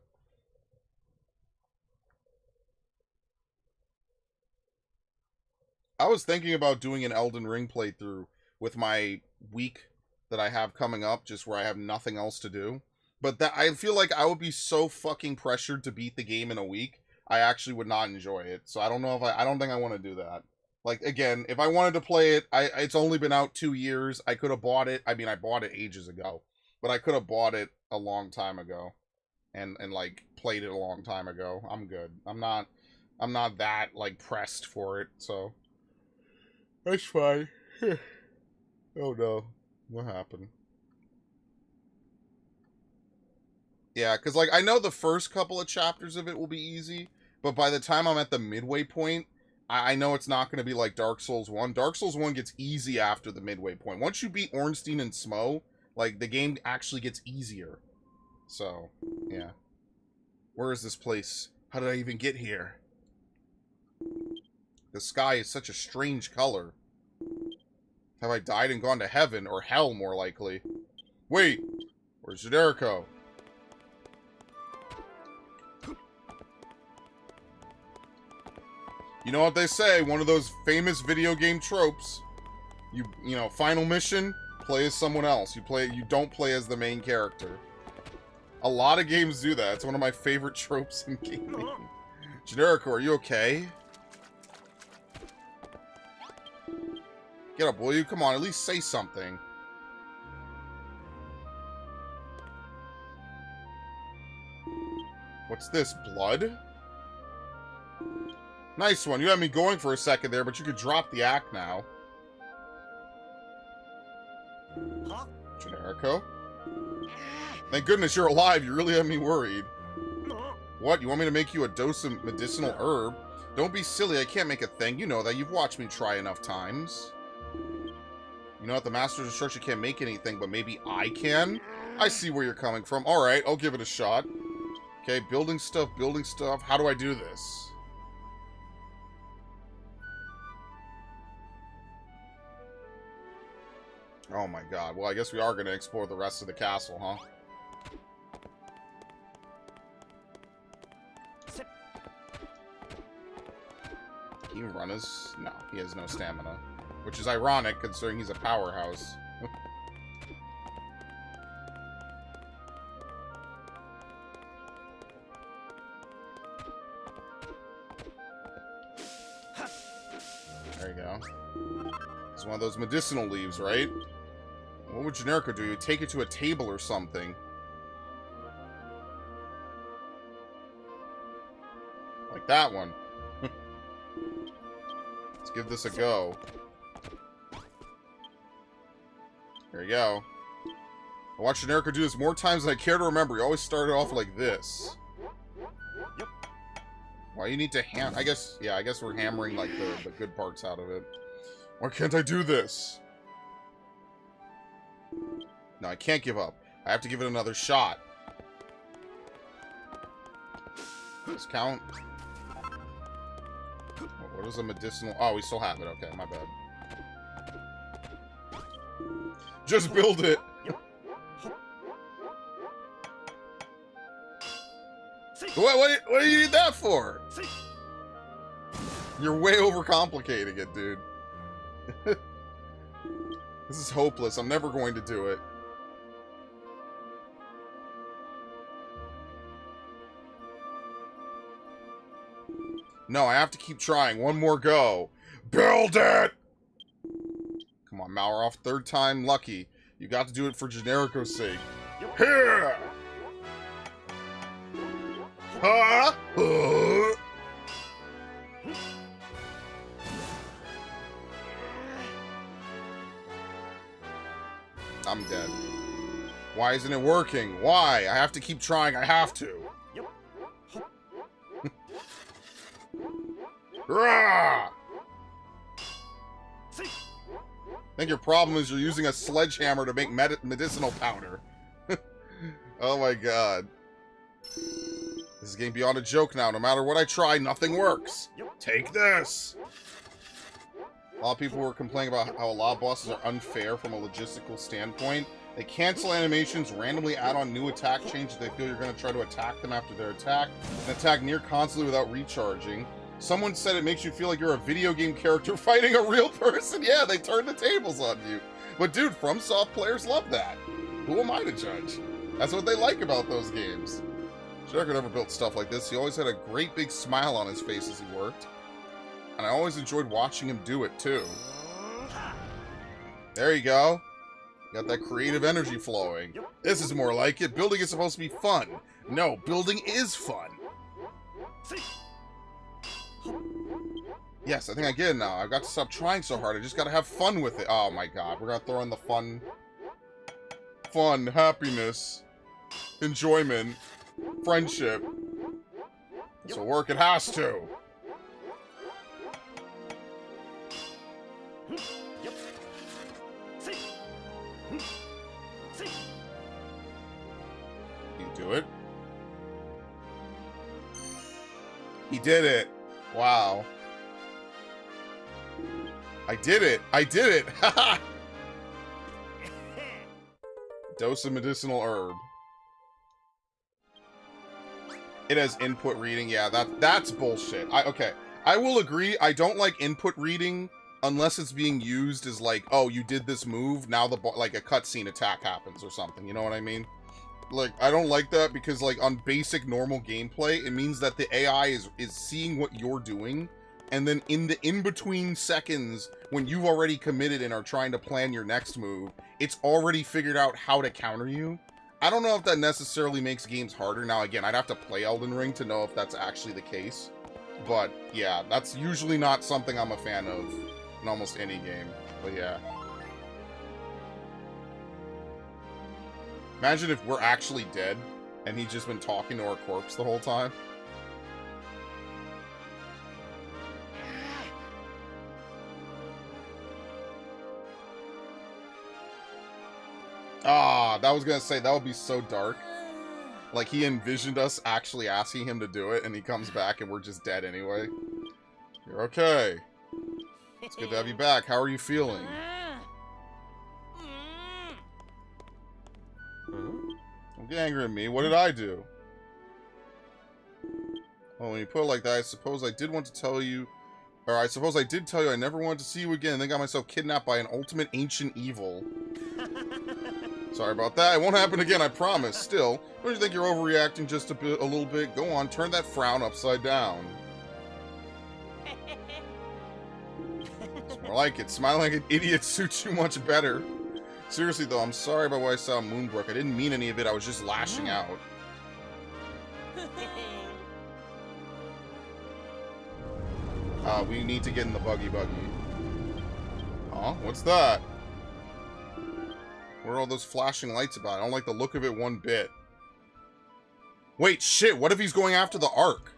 I was thinking about doing an Elden Ring playthrough with my week that I have coming up, just where I have nothing else to do. But that I feel like I would be so fucking pressured to beat the game in a week, I actually would not enjoy it. So I don't know if I don't think I want to do that. Like, again, if I wanted to play it, it's only been out 2 years. I could have bought it. I mean, I bought it ages ago. But I could have bought it a long time ago. And like, played it a long time ago. I'm good. I'm not that, like, pressed for it, so. That's fine. Oh, no. What happened? Yeah, because, like, I know the first couple of chapters of it will be easy, but by the time I'm at the midway point, I know it's not going to be like Dark Souls 1. Dark Souls 1 gets easy after the midway point. Once you beat Ornstein and Smough, like, the game actually gets easier. So, yeah. Where is this place? How did I even get here? The sky is such a strange color. Have I died and gone to heaven, or hell, more likely? Wait! Where's Generico? You know what they say, one of those famous video game tropes. You know, final mission, play as someone else. You don't play as the main character. A lot of games do that. It's one of my favorite tropes in gaming. Generico, are you okay? Get up, will you? Come on, at least say something. What's this, blood? Nice one. You had me going for a second there, but you could drop the act now. Huh? Generico? Thank goodness you're alive. You really had me worried. What? You want me to make you a dose of medicinal herb? Don't be silly. I can't make a thing. You know that. You've watched me try enough times. You know what? The Master's Instruction can't make anything, but maybe I can? I see where you're coming from. Alright, I'll give it a shot. Okay, building stuff, building stuff. How do I do this? Oh my god. Well, I guess we are going to explore the rest of the castle, huh? Can he run his... No, he has no stamina. Which is ironic, considering he's a powerhouse. There you go. It's one of those medicinal leaves, right? What would Generico do? You take it to a table or something. Like that one. Let's give this a go. There you go. I watched Generico do this more times than I care to remember. He always started off like this. Yep. Why you need to I guess, yeah, I guess we're hammering, like, the good parts out of it. Why can't I do this? No, I can't give up. I have to give it another shot. Does count? What is a medicinal? Oh, we still have it. Okay, my bad. Just build it. What do you need that for? You're way overcomplicating it, dude. This is hopeless. I'm never going to do it. No, I have to keep trying. One more go. Build it! Come on, Malroth. Third time lucky. You got to do it for Generico's sake. Here! Huh? I'm dead. Why isn't it working? Why? I have to keep trying. I have to. Rah! I think your problem is you're using a sledgehammer to make medicinal powder. Oh my god. This is getting beyond a joke now. No matter what I try, nothing works. Take this! A lot of people were complaining about how a lot of bosses are unfair from a logistical standpoint. They cancel animations, randomly add on new attack changes they feel you're going to try to attack them after their attack, and attack near constantly without recharging. Someone said it makes you feel like you're a video game character fighting a real person. Yeah, they turned the tables on you. But dude, FromSoft players love that. Who am I to judge? That's what they like about those games. Generico never built stuff like this. He always had a great big smile on his face as he worked. And I always enjoyed watching him do it, too. There you go. Got that creative energy flowing. This is more like it. Building is supposed to be fun. No, building is fun. Yes, I think I get it now. I've got to stop trying so hard. I just got to have fun with it. Oh my god. We're going to throw in the fun. Fun, happiness, enjoyment, friendship. So work it has to. You do it. He did it. Wow. I did it. I did it. Haha. Dose of medicinal herb. It has input reading. Yeah, that's bullshit. Okay. I will agree. I don't like input reading unless it's being used as like, oh, you did this move, now like a cutscene attack happens or something. You know what I mean? Like, I don't like that because, like, on basic normal gameplay, it means that the AI is seeing what you're doing, and then in the in-between seconds, when you've already committed and are trying to plan your next move, it's already figured out how to counter you. I don't know if that necessarily makes games harder. Now, again, I'd have to play Elden Ring to know if that's actually the case. But, yeah, that's usually not something I'm a fan of in almost any game. But, yeah. Imagine if we're actually dead, and he's just been talking to our corpse the whole time. Ah, that was gonna say, that would be so dark. Like, he envisioned us actually asking him to do it, and he comes back and we're just dead anyway. You're okay. It's good to have you back. How are you feeling? Don't get angry at me. What did I do? Well, when you put it like that, I suppose I did want to tell you... Or I suppose I did tell you I never wanted to see you again, and then got myself kidnapped by an ultimate ancient evil. Sorry about that. It won't happen again, I promise. Still, don't you think you're overreacting just a little bit? Go on, turn that frown upside down. It's more like it. Smiling like an idiot suits you much better. Seriously, though, I'm sorry about what I saw on Moonbrook. I didn't mean any of it. I was just lashing out. We need to get in the buggy. Huh? What's that? What are all those flashing lights about? I don't like the look of it one bit. Wait, shit, what if he's going after the Ark?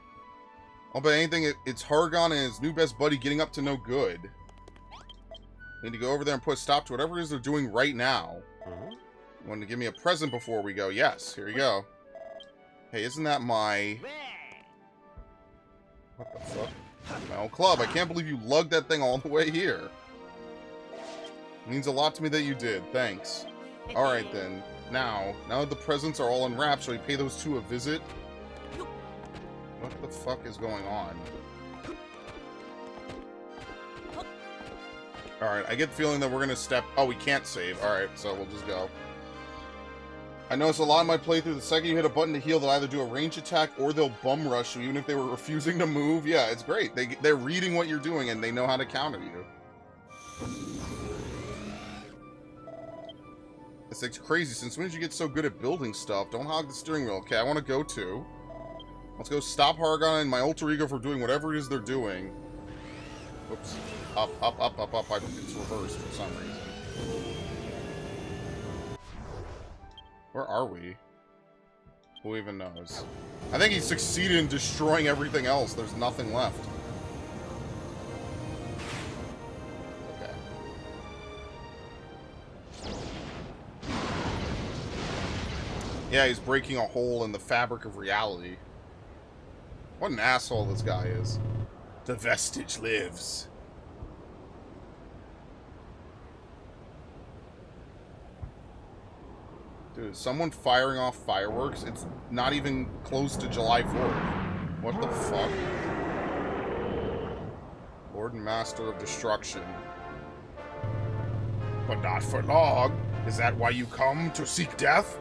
I'll bet anything it's Hargon and his new best buddy getting up to no good. Need to go over there and put a stop to whatever it is they're doing right now. You want to give me a present before we go? Yes, here you go. Hey, isn't that my... What the fuck? My old club. I can't believe you lugged that thing all the way here. It means a lot to me that you did. Thanks. Alright then. Now that the presents are all unwrapped, shall we pay those two a visit? What the fuck is going on? Alright, I get the feeling that we're gonna step... Oh, we can't save. Alright, so we'll just go. I noticed a lot in my playthrough, the second you hit a button to heal, they'll either do a range attack or they'll bum rush you, even if they were refusing to move. Yeah, it's great. They're reading what you're doing, and they know how to counter you. It's like crazy. Since when did you get so good at building stuff? Don't hog the steering wheel. Okay, I want to go to. Let's go stop Hargon and my alter ego from doing whatever it is they're doing. Oops. Up. It's reversed for some reason. Where are we? Who even knows? I think he succeeded in destroying everything else. There's nothing left. Okay. Yeah, he's breaking a hole in the fabric of reality. What an asshole this guy is. The vestige lives. Dude, is someone firing off fireworks? It's not even close to July 4th. What the fuck? Lord and Master of Destruction. But not for long. Is that why you come to seek death?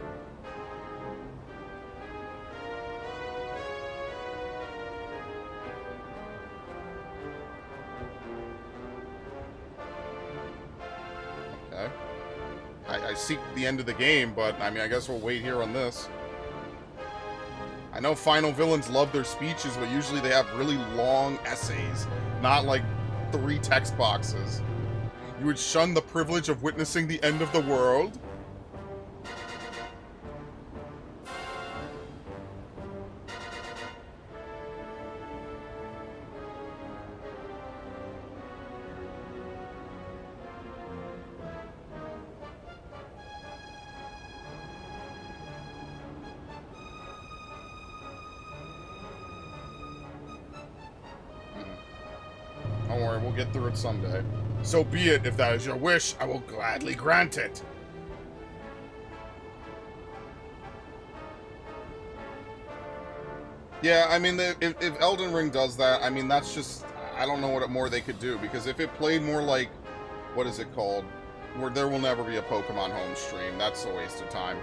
I seek the end of the game, but, I mean, I guess we'll wait here on this. I know final villains love their speeches, but usually they have really long essays, not like 3 text boxes. You would shun the privilege of witnessing the end of the world? Don't worry, we'll get through it someday. So be it. If that is your wish, I will gladly grant it. Yeah, I mean, if Elden Ring does that, I mean, that's just... I don't know what more they could do, because if it played more like... What is it called? Where there will never be a Pokemon home stream. That's a waste of time.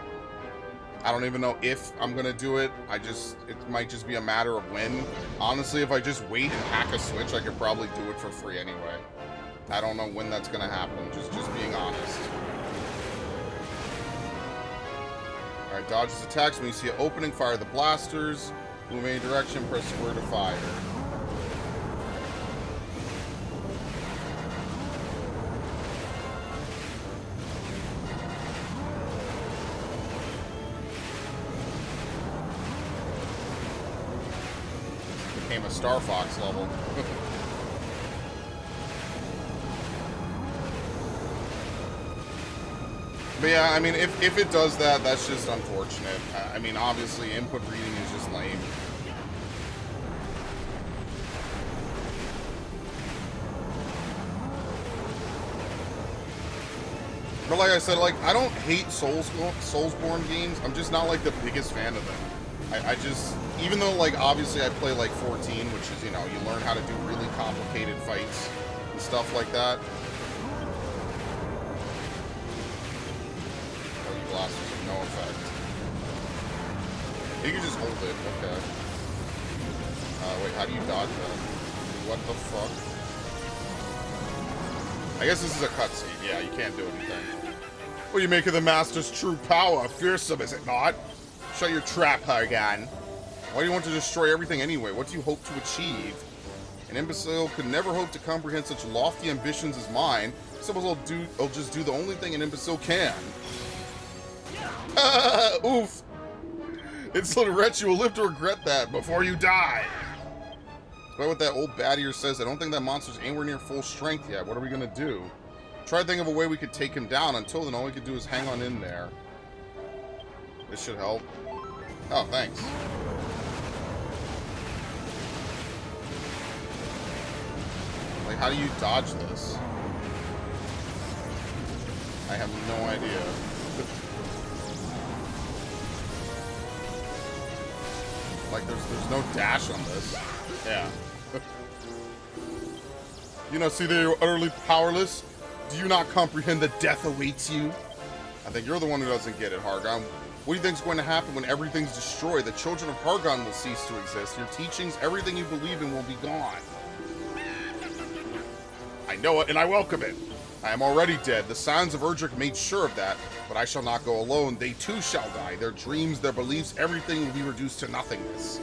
I don't even know if I'm gonna do it. It might just be a matter of when. Honestly, if I just wait and hack a Switch, I could probably do it for free anyway. I don't know when that's gonna happen, just being honest. Alright, dodge his attacks. When you see an opening, fire the blasters. Move any direction, press square to fire. Became a Star Fox level. But yeah, I mean, if it does that, that's just unfortunate. I mean, obviously, input reading is just lame. But like I said, like, I don't hate Soulsborne games. I'm just not, like, the biggest fan of them. I just, even though, like, obviously I play, like, 14, which is, you know, you learn how to do really complicated fights and stuff like that. Oh, you blasters have no effect. You can just hold it, okay. Wait, how do you dodge that? What the fuck? I guess this is a cutscene. Yeah, you can't do anything. What do you make of the Master's true power? Fearsome, is it not? Shut your trap, Hargon. Why do you want to destroy everything anyway? What do you hope to achieve? An imbecile could never hope to comprehend such lofty ambitions as mine. Suppose I'll just do the only thing an imbecile can. Oof. Insolent wretch, you will live to regret that before you die. Despite what that old bat ear says, I don't think that monster's anywhere near full strength yet. What are we gonna do? Try to think of a way we could take him down. Until then, all we could do is hang on in there. This should help. Oh, thanks. Like, how do you dodge this? I have no idea. Like, there's no dash on this. Yeah. You know, see that you're utterly powerless? Do you not comprehend that death awaits you? I think you're the one who doesn't get it, Hargon. What do you think is going to happen when everything's destroyed? The children of Hargon will cease to exist. Your teachings, everything you believe in will be gone. I know it, and I welcome it. I am already dead. The Scions of Erdrick made sure of that, but I shall not go alone. They too shall die. Their dreams, their beliefs, everything will be reduced to nothingness.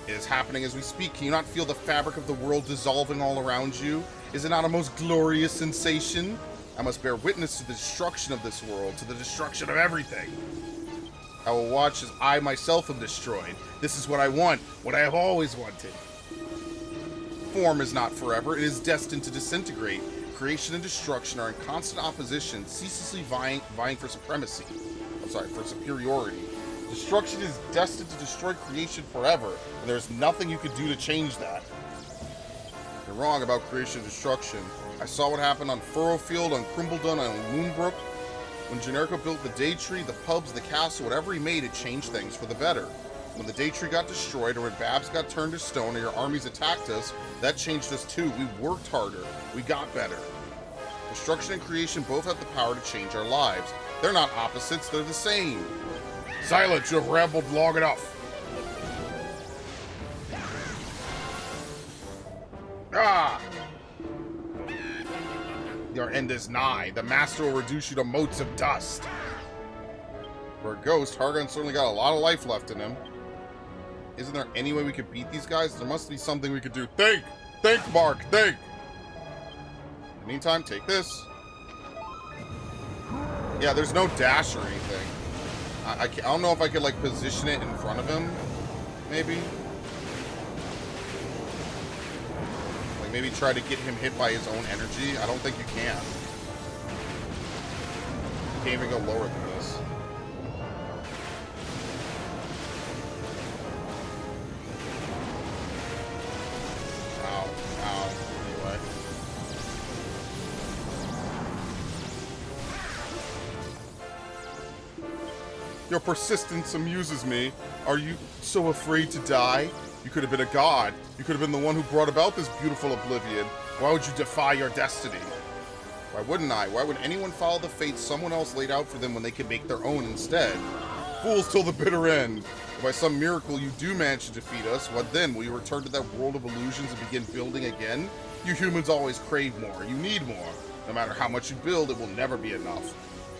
It is happening as we speak. Can you not feel the fabric of the world dissolving all around you? Is it not a most glorious sensation? I must bear witness to the destruction of this world, to the destruction of everything. I will watch as I myself am destroyed. This is what I want, what I have always wanted. Form is not forever. It is destined to disintegrate. Creation and destruction are in constant opposition, ceaselessly vying for supremacy. For superiority. Destruction is destined to destroy creation forever, and there's nothing you could do to change that. You're wrong about creation and destruction. I saw what happened on Furrowfield, on Crimbledon, on Moonbrook. When Generico built the Daytree, the pubs, the castle, whatever he made, it changed things for the better. When the Daytree got destroyed, or when Babs got turned to stone, or your armies attacked us, that changed us too. We worked harder. We got better. Destruction and creation both have the power to change our lives. They're not opposites, they're the same. Silence, you have rambled long enough. Ah! Your end is nigh. The master will reduce you to motes of dust. For a ghost, Hargon certainly got a lot of life left in him. Isn't there any way we could beat these guys? There must be something we could do. Think! Think, Mark! Think! In the meantime, take this. Yeah, there's no dash or anything. I don't know if I could, like, position it in front of him. Maybe. Like, maybe try to get him hit by his own energy. I don't think you can. You can't even go lower than this. Ow. Ow. Anyway. Your persistence amuses me. Are you so afraid to die? You could have been a god. You could have been the one who brought about this beautiful oblivion. Why would you defy your destiny? Why wouldn't I? Why would anyone follow the fate someone else laid out for them when they could make their own instead? Fools till the bitter end. If by some miracle you do manage to defeat us, what then? Will you return to that world of illusions and begin building again? You humans always crave more. You need more. No matter how much you build, it will never be enough.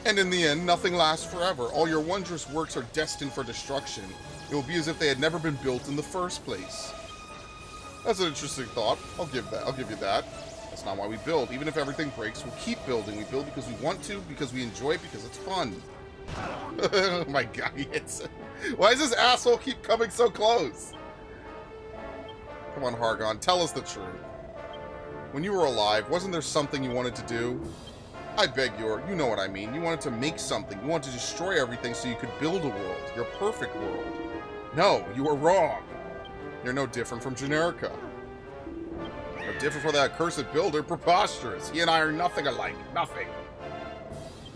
And in the end, nothing lasts forever. All your wondrous works are destined for destruction. It will be as if they had never been built in the first place. That's an interesting thought. I'll give you that. That's not why we build. Even if everything breaks, we'll keep building. We build because we want to, because we enjoy it, because it's fun. Oh my god, why does this asshole keep coming so close? Come on, Hargon, tell us the truth. When you were alive, wasn't there something you wanted to do? I beg you know what I mean. You wanted to make something. You wanted to destroy everything so you could build a world. Your perfect world. No, you were wrong. You're no different from Generico. No different from that accursed builder. Preposterous. He and I are nothing alike. Nothing.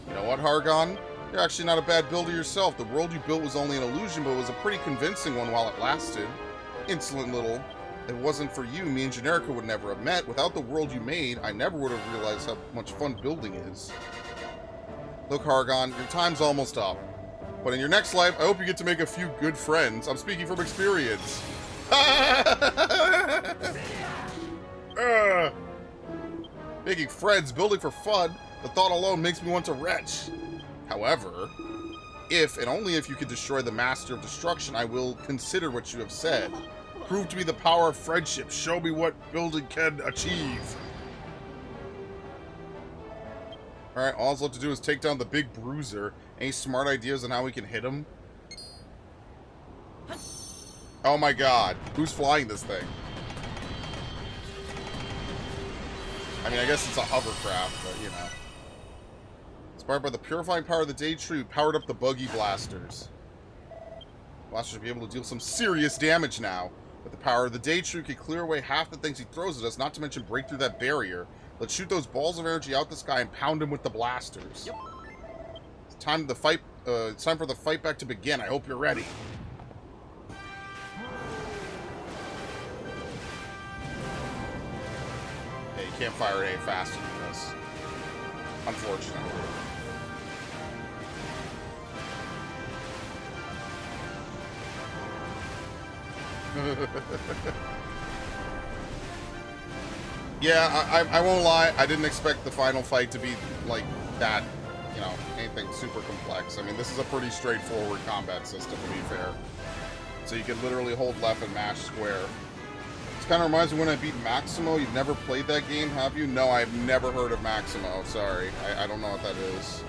You know what, Hargon? You're actually not a bad builder yourself. The world you built was only an illusion, but it was a pretty convincing one while it lasted. Insolent little... If it wasn't for you, me and Generico would never have met. Without the world you made, I never would have realized how much fun building is. Look, Hargon, your time's almost up. But in your next life, I hope you get to make a few good friends. I'm speaking from experience. Making friends, building for fun, the thought alone makes me want to retch. However, if and only if you can destroy the Master of Destruction, I will consider what you have said. Prove to me the power of friendship. Show me what building can achieve. Alright, all left to do is take down the big bruiser. Any smart ideas on how we can hit him? Oh my god. Who's flying this thing? I mean, I guess it's a hovercraft, but you know. Inspired by the purifying power of the Day Tree, we powered up the buggy blasters. Blasters should be able to deal some serious damage now. With the power of the Day Tree, we can clear away half the things he throws at us, not to mention break through that barrier. Let's shoot those balls of energy out the sky and pound him with the blasters. Yep. It's time for the fight back to begin. I hope you're ready. Hey, you can't fire it any faster than this. Unfortunately. Yeah, I won't lie. I didn't expect the final fight to be like that, you know, anything super complex. I mean, this is a pretty straightforward combat system, to be fair. So you can literally hold left and mash square. This kind of reminds me when I beat Maximo. You've never played that game, have you? No, I've never heard of Maximo. Sorry. I don't know what that is.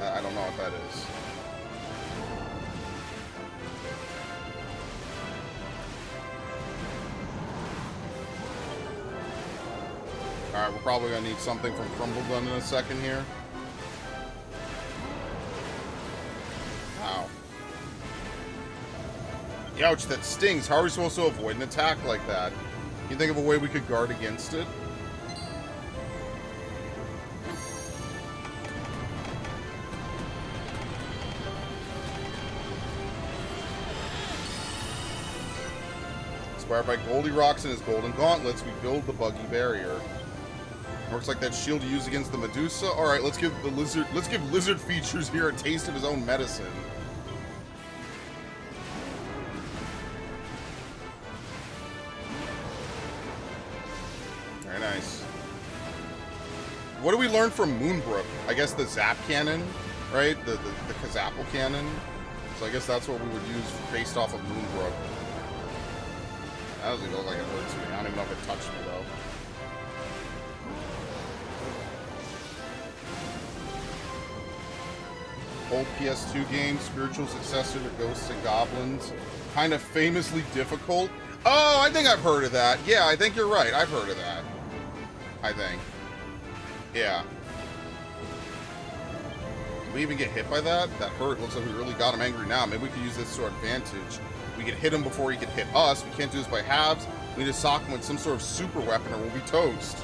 I don't know what that is. Alright, we're probably going to need something from Crumbledun in a second here. Ow. Ouch, that stings. How are we supposed to avoid an attack like that? Can you think of a way we could guard against it? Inspired by Goldilocks and his golden gauntlets, we build the buggy barrier. Looks like that shield you use against the Medusa. All right, let's give lizard features here a taste of his own medicine. Very nice. What do we learn from Moonbrook? I guess the Zap Cannon, right? The Kazapple Cannon. So I guess that's what we would use based off of Moonbrook. That doesn't look like it hurts me. I don't even know if it touched me, though. Old PS2 game, spiritual successor to Ghosts and Goblins. Kind of famously difficult. Oh, I think I've heard of that. Yeah, I think you're right. I've heard of that. I think. Yeah. Did we even get hit by that? That hurt. Looks like we really got him angry now. Maybe we could use this to our advantage. We can hit him before he can hit us. We can't do this by halves. We need to sock him with some sort of super weapon or we'll be toast.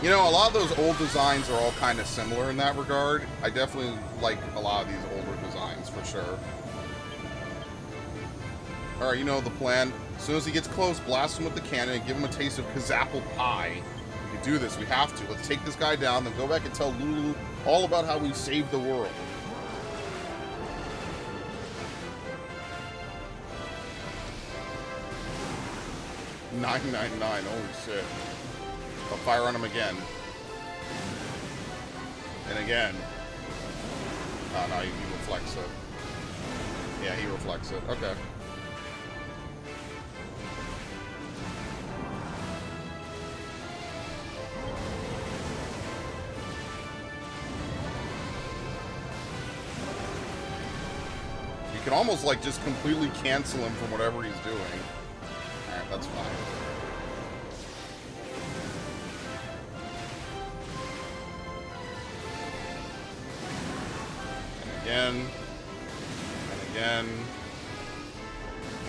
You know, a lot of those old designs are all kind of similar in that regard. I definitely like a lot of these older designs, for sure. Alright, you know the plan. As soon as he gets close, blast him with the cannon and give him a taste of Kazapple pie. We can do this. We have to. Let's take this guy down, then go back and tell Lulu all about how we saved the world. $9.99. Holy shit. I'll fire on him again. And again. Oh, no, he reflects it. Yeah, he reflects it. Okay. You can almost, like, just completely cancel him from whatever he's doing. Alright, that's fine. Again, and again.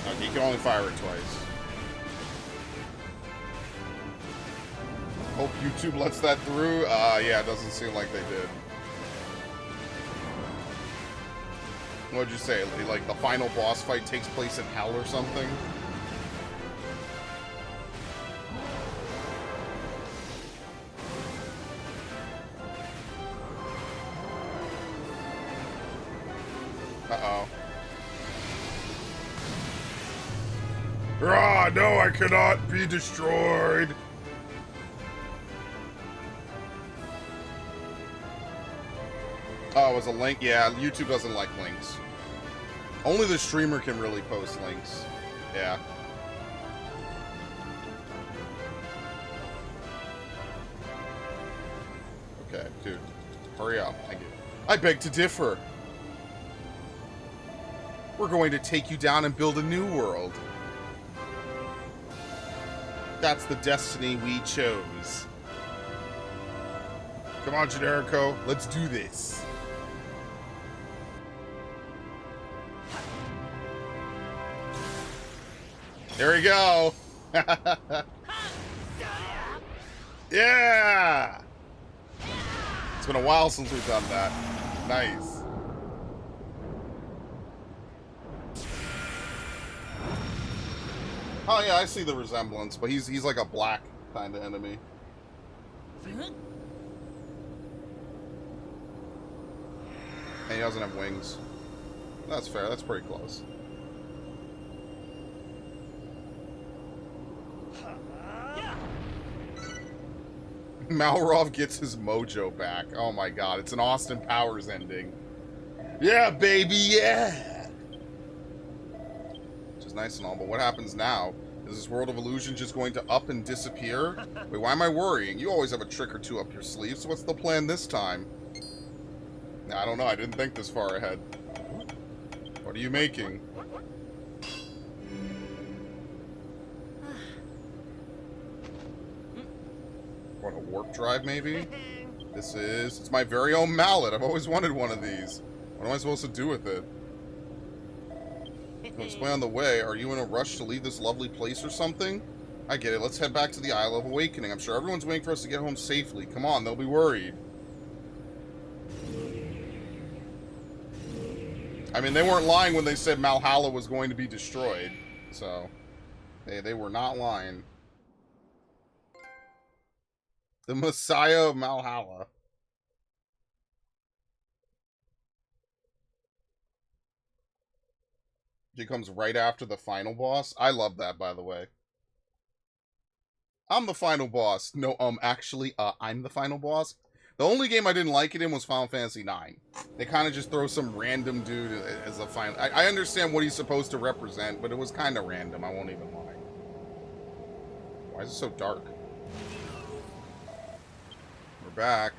Okay, you can only fire it twice. Hope YouTube lets that through. Yeah, it doesn't seem like they did. What'd you say? Like the final boss fight takes place in hell or something? Uh-oh. Ah, no, I cannot be destroyed. Oh, it was a link? Yeah, YouTube doesn't like links. Only the streamer can really post links. Yeah. Okay, dude. Hurry up. Thank you. I beg to differ. We're going to take you down and build a new world. That's the destiny we chose. Come on, Generico. Let's do this. There we go. Yeah. It's been a while since we've done that. Nice. Oh yeah, I see the resemblance, but he's like a black kind of enemy. And he doesn't have wings. That's fair. That's pretty close. Malroth gets his mojo back. Oh my god, it's an Austin Powers ending. Yeah, baby, yeah! Which is nice and all, but what happens now? Is this world of illusion just going to up and disappear? Wait, why am I worrying? You always have a trick or two up your sleeve, so what's the plan this time? I don't know, I didn't think this far ahead. What are you making? What, a warp drive, maybe? It's my very own mallet. I've always wanted one of these. What am I supposed to do with it? Explain on the way. Are you in a rush to leave this lovely place or something? I get it. Let's head back to the Isle of Awakening. I'm sure everyone's waiting for us to get home safely. Come on, they'll be worried. I mean, they weren't lying when they said Malhalla was going to be destroyed. So, they were not lying. The Messiah of Malhalla. He comes right after the final boss. I love that, by the way. I'm the final boss. No, actually, I'm the final boss. The only game I didn't like it in was Final Fantasy IX. They kind of just throw some random dude as a final... I understand what he's supposed to represent, but it was kind of random. I won't even lie. Why is it so dark? Back.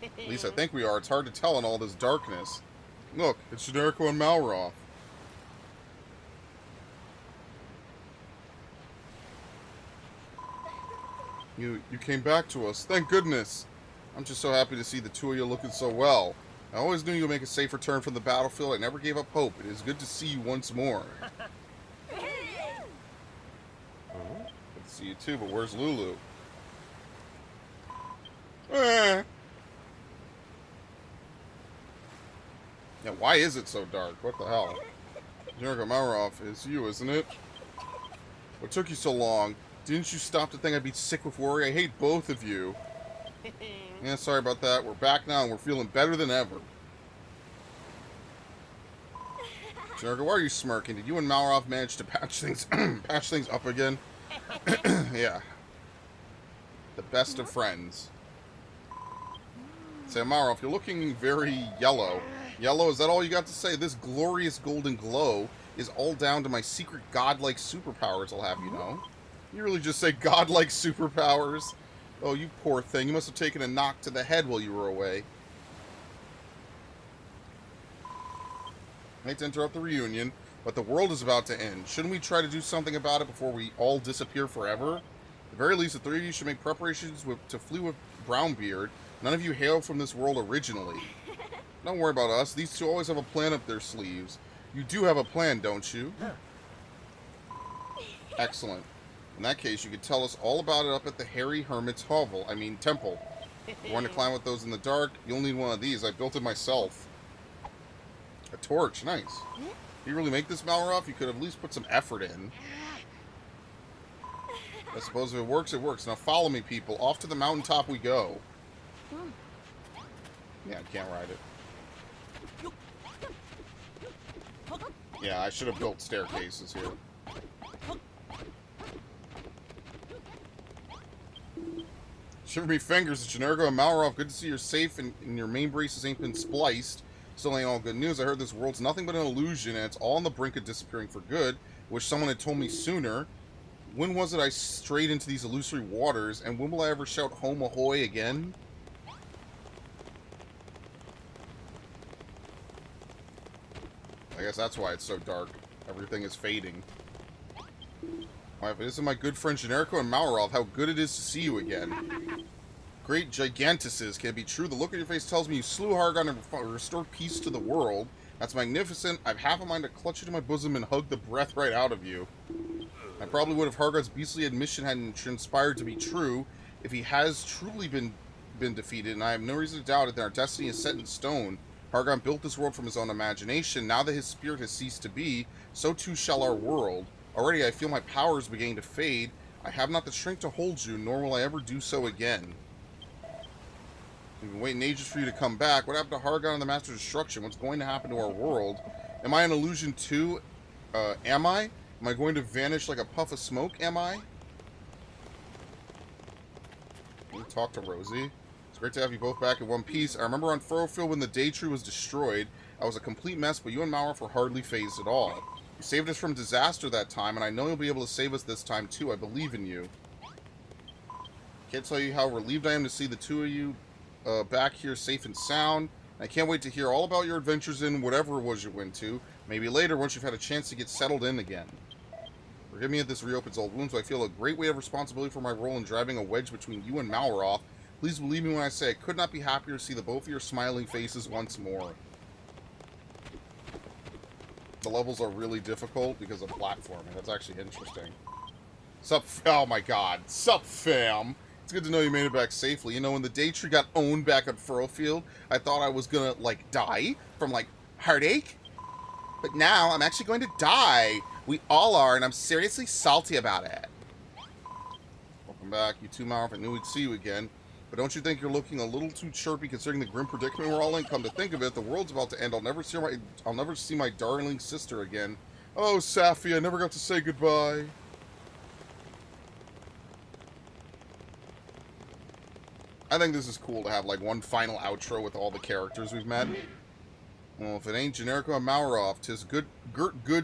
At least I think we are. It's hard to tell in all this darkness. Look, it's Generico and Malroth. You came back to us. Thank goodness. I'm just so happy to see the two of you looking so well. I always knew you'd make a safe return from the battlefield. I never gave up hope. It is good to see you once more. See you too, but where's Lulu? Yeah, why is it so dark? What the hell? Generico Malroth, it's you, isn't it? What took you so long? Didn't you stop to think I'd be sick with worry? I hate both of you. Yeah, sorry about that. We're back now and we're feeling better than ever. Generico, why are you smirking? Did you and Malroth manage to patch things up again? Yeah. The best of friends. Say, Malroth, you're looking very yellow. Yellow, is that all you got to say? This glorious golden glow is all down to my secret godlike superpowers, I'll have you know. You really just say godlike superpowers? Oh, you poor thing. You must have taken a knock to the head while you were away. I hate to interrupt the reunion, but the world is about to end. Shouldn't we try to do something about it before we all disappear forever? At the very least, the three of you should make preparations to flee with Brownbeard. None of you hail from this world originally. Don't worry about us. These two always have a plan up their sleeves. You do have a plan, don't you? Excellent. In that case, you could tell us all about it up at the Hairy Hermit's Temple. If you want to climb with those in the dark, you'll need one of these. I built it myself. A torch. Nice. Did you really make this, Malroth? You could at least put some effort in. I suppose if it works, it works. Now follow me, people. Off to the mountaintop we go. Yeah, I can't ride it. Yeah, I should have built staircases here. Shiver me fingers, Generko and Malroth, good to see you're safe and your main braces ain't been spliced. Still ain't all good news. I heard this world's nothing but an illusion and it's all on the brink of disappearing for good. Wish someone had told me sooner. When was it I strayed into these illusory waters, and when will I ever shout home ahoy again? I guess that's why it's so dark. Everything is fading. Alright, but this is my good friend Generko and Malroth. How good it is to see you again. Great gigantuses, can it be true? The look on your face tells me you slew Hargon and restored peace to the world. That's magnificent. I've half a mind to clutch you to my bosom and hug the breath right out of you. I probably would if Hargon's beastly admission hadn't transpired to be true. If he has truly been defeated, and I have no reason to doubt it, then our destiny is set in stone. Hargon built this world from his own imagination. Now that his spirit has ceased to be, so too shall our world. Already I feel my powers beginning to fade. I have not the strength to hold you, nor will I ever do so again. We've been waiting ages for you to come back. What happened to Hargon and the Master of Destruction? What's going to happen to our world? Am I an illusion too? Am I? Am I going to vanish like a puff of smoke? Am I? Can we talk to Rosie? It's great to have you both back in one piece. I remember on Furrowfield when the Day Tree was destroyed. I was a complete mess, but you and Malroth were hardly phased at all. You saved us from disaster that time, and I know you'll be able to save us this time too. I believe in you. Can't tell you how relieved I am to see the two of you back here safe and sound. I can't wait to hear all about your adventures in whatever it was you went to. Maybe later, once you've had a chance to get settled in again. Forgive me if this reopens old wounds, but I feel a great weight of responsibility for my role in driving a wedge between you and Malroth. Please believe me when I say I could not be happier to see the both of your smiling faces once more. The levels are really difficult because of platforming. That's actually interesting. Sup, oh my god. Sup, fam? It's good to know you made it back safely. You know, when the Day Tree got owned back at Furrowfield, I thought I was gonna, like, die from, like, heartache. But now, I'm actually going to die. We all are, and I'm seriously salty about it. Welcome back. You too, Malroth. I knew we'd see you again. But don't you think you're looking a little too chirpy considering the grim predicament we're all in? Come to think of it, the world's about to end. I'll never see my darling sister again. Oh, Safi, I never got to say goodbye. I think this is cool to have, like, one final outro with all the characters we've met. Well, if it ain't Generko and Malroth, 'tis good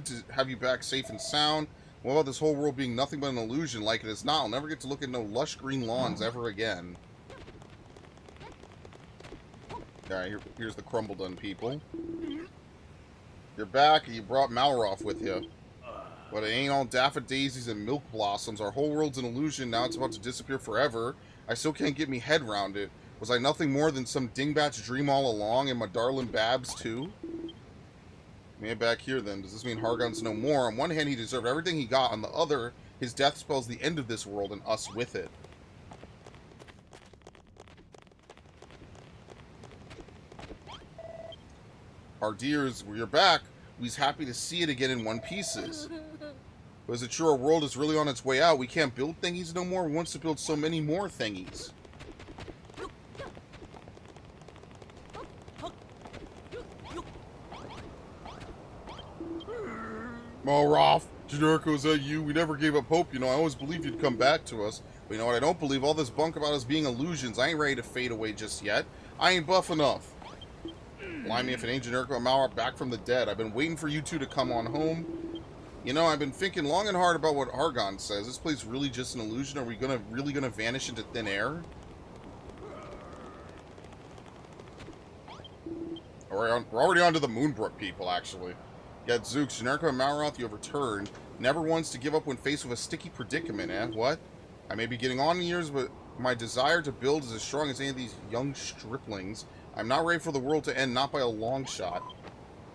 to have you back safe and sound. What about this whole world being nothing but an illusion like it is now? I'll never get to look at no lush green lawns ever again. Alright, here's the Crumbledon people. You're back, and you brought Malroth with you. But it ain't all daffodillies and milk blossoms. Our whole world's an illusion, now it's about to disappear forever. I still can't get me head round it. Was I nothing more than some dingbat's dream all along, and my darling Babs too? Man, back here then, does this mean Hargon's no more? On one hand, he deserved everything he got. On the other, his death spells the end of this world and us with it. Our dears, you're back. We's happy to see it again in one pieces. But is it true our world is really on its way out? We can't build thingies no more. We want to build so many more thingies. Malroth, Generko, is that you? We never gave up hope, you know. I always believed you'd come back to us. But you know what? I don't believe all this bunk about us being illusions. I ain't ready to fade away just yet. I ain't buff enough. Blimey, if it ain't Generko and Malroth back from the dead. I've been waiting for you two to come on home. You know, I've been thinking long and hard about what Hargon says. This place really just an illusion? Are we really gonna vanish into thin air? We're already on to the Moonbrook people, actually. Gadzooks, Generko and Malroth, you have returned. Never once to give up when faced with a sticky predicament, eh? What? I may be getting on in years, but my desire to build is as strong as any of these young striplings. I'm not ready for the world to end, not by a long shot.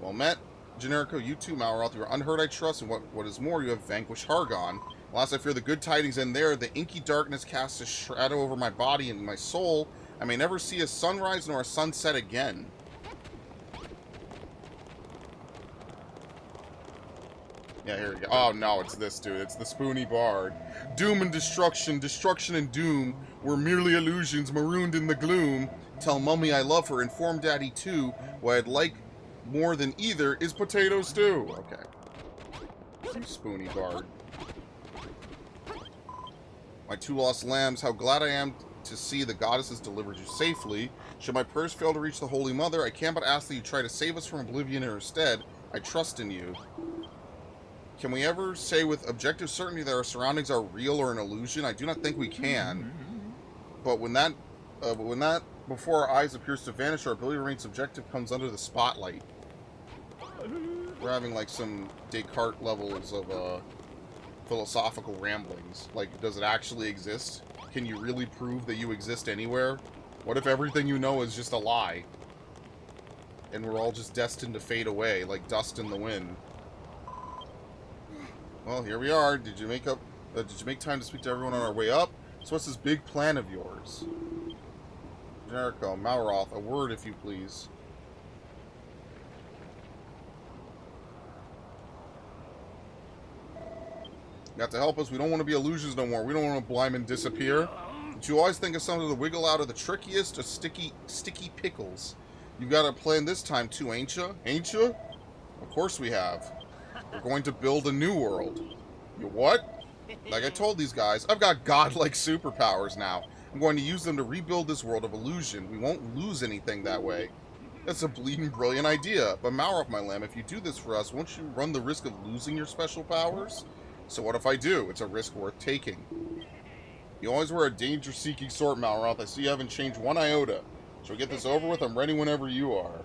Well met, Generko, you too, Malroth. You are unhurt, I trust, and what is more, you have vanquished Hargon. Alas, I fear the good tidings end there. The inky darkness casts a shadow over my body and my soul. I may never see a sunrise nor a sunset again. Yeah, here we go. Oh, no, it's this dude. It's the Spoony Bard. Doom and destruction, destruction and doom were merely illusions marooned in the gloom. Tell Mummy I love her, inform Daddy too. What I'd like more than either is potato stew. Okay. Spoony Guard. My 2 lost lambs, how glad I am to see the goddesses delivered you safely. Should my prayers fail to reach the Holy Mother, I can't but ask that you try to save us from oblivion in her stead. I trust in you. Can we ever say with objective certainty that our surroundings are real or an illusion? I do not think we can. But when that before our eyes appears to vanish, our ability to remain subjective comes under the spotlight. We're having like some Descartes levels of philosophical ramblings. Like, does it actually exist? Can you really prove that you exist anywhere? What if everything you know is just a lie? And we're all just destined to fade away, like dust in the wind. Well, here we are. Did you make time to speak to everyone on our way up? So what's this big plan of yours? Jericho, Malroth, a word if you please. You have to help us. We don't want to be illusions no more. We don't want to blind and disappear. But you always think of something to wiggle out of the trickiest of sticky pickles. You got a plan this time too, ain't you? Ain't you? Of course we have. We're going to build a new world. You what? Like I told these guys, I've got godlike superpowers now. I'm going to use them to rebuild this world of illusion. We won't lose anything that way. That's a bleeding brilliant idea. But Malroth, my lamb, if you do this for us, won't you run the risk of losing your special powers? So what if I do? It's a risk worth taking. You always wear a danger-seeking sort, Malroth. I see you haven't changed one iota. Shall we get this over with? I'm ready whenever you are.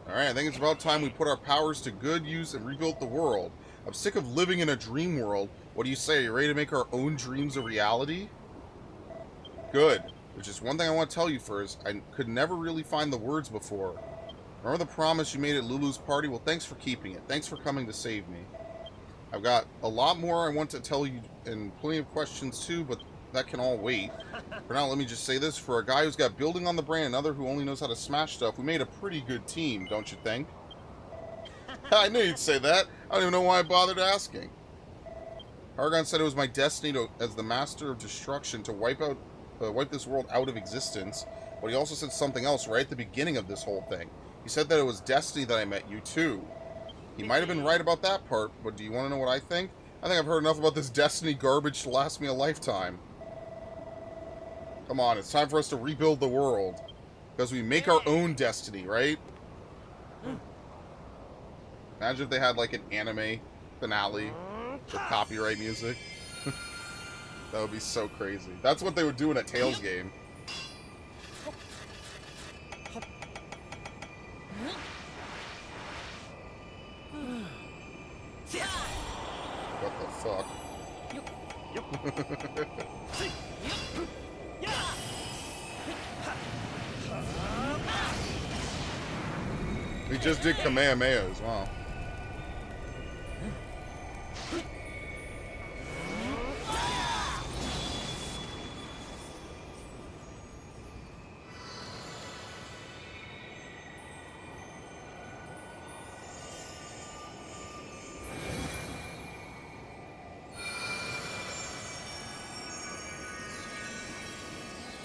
Alright, I think it's about time we put our powers to good use and rebuild the world. I'm sick of living in a dream world. What do you say? Are you ready to make our own dreams a reality? Good. There's just one thing I want to tell you first. I could never really find the words before. Remember the promise you made at Lulu's party? Well, thanks for keeping it. Thanks for coming to save me. I've got a lot more I want to tell you and plenty of questions too, but that can all wait. For now, let me just say this. For a guy who's got building on the brain and another who only knows how to smash stuff, we made a pretty good team, don't you think? I knew you'd say that. I don't even know why I bothered asking. Argon said it was my destiny to, as the master of destruction to wipe this world out of existence, but he also said something else right at the beginning of this whole thing. He said that it was destiny that I met you too. He might have been right about that part, but do you want to know what I think? I think I've heard enough about this destiny garbage to last me a lifetime. Come on, it's time for us to rebuild the world. Because we make our own destiny, right? Imagine if they had like an anime finale with copyright music. That would be so crazy. That's what they would do in a Tales game. What the fuck? We just did Kamehameha as well.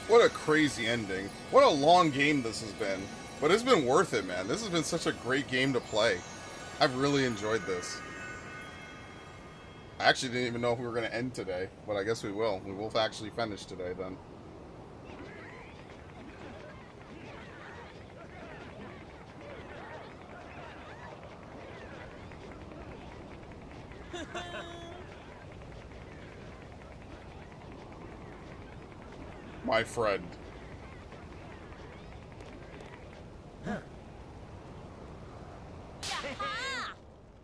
What a crazy ending. What a long game this has been. But it's been worth it, man. This has been such a great game to play. I've really enjoyed this. I actually didn't even know if we were going to end today, but I guess we will. We will actually finish today, then. My friend.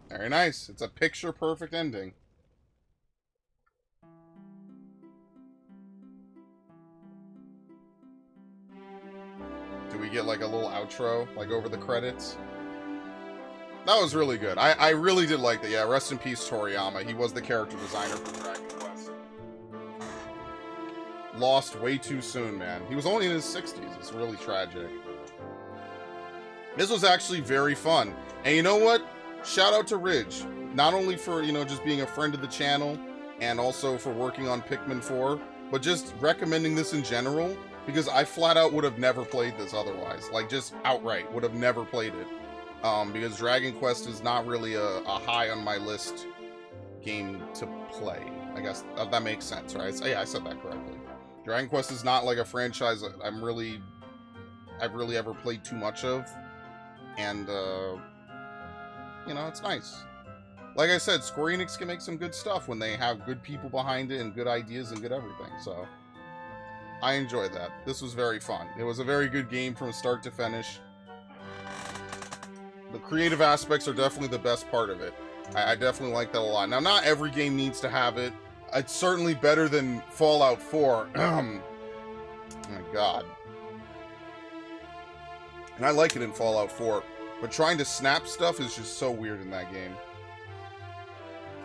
Very nice. It's a picture-perfect ending. Do we get like a little outro, like over the credits? That was really good. I really did like that. Yeah, rest in peace, Toriyama. He was the character designer for Dragon Quest. Lost way too soon, man. He was only in his 60s. It's really tragic. This was actually very fun. And you know what? Shout out to Ridge. Not only for, you know, just being a friend of the channel and also for working on Pikmin 4, but just recommending this in general because I flat out would have never played this otherwise. Like, just outright would have never played it. because Dragon Quest is not really a high on my list game to play. I guess that makes sense, right? Yeah, I said that correctly. Dragon Quest is not like a franchise that I've really ever played too much of, and you know, it's nice. Like I said, Square Enix can make some good stuff when they have good people behind it and good ideas and good everything. So I enjoyed that. This was very fun. It was a very good game from start to finish. The creative aspects are definitely the best part of it. I definitely like that a lot. Now, not every game needs to have it. It's certainly better than Fallout 4. Oh my god. And I like it in Fallout 4. But trying to snap stuff is just so weird in that game.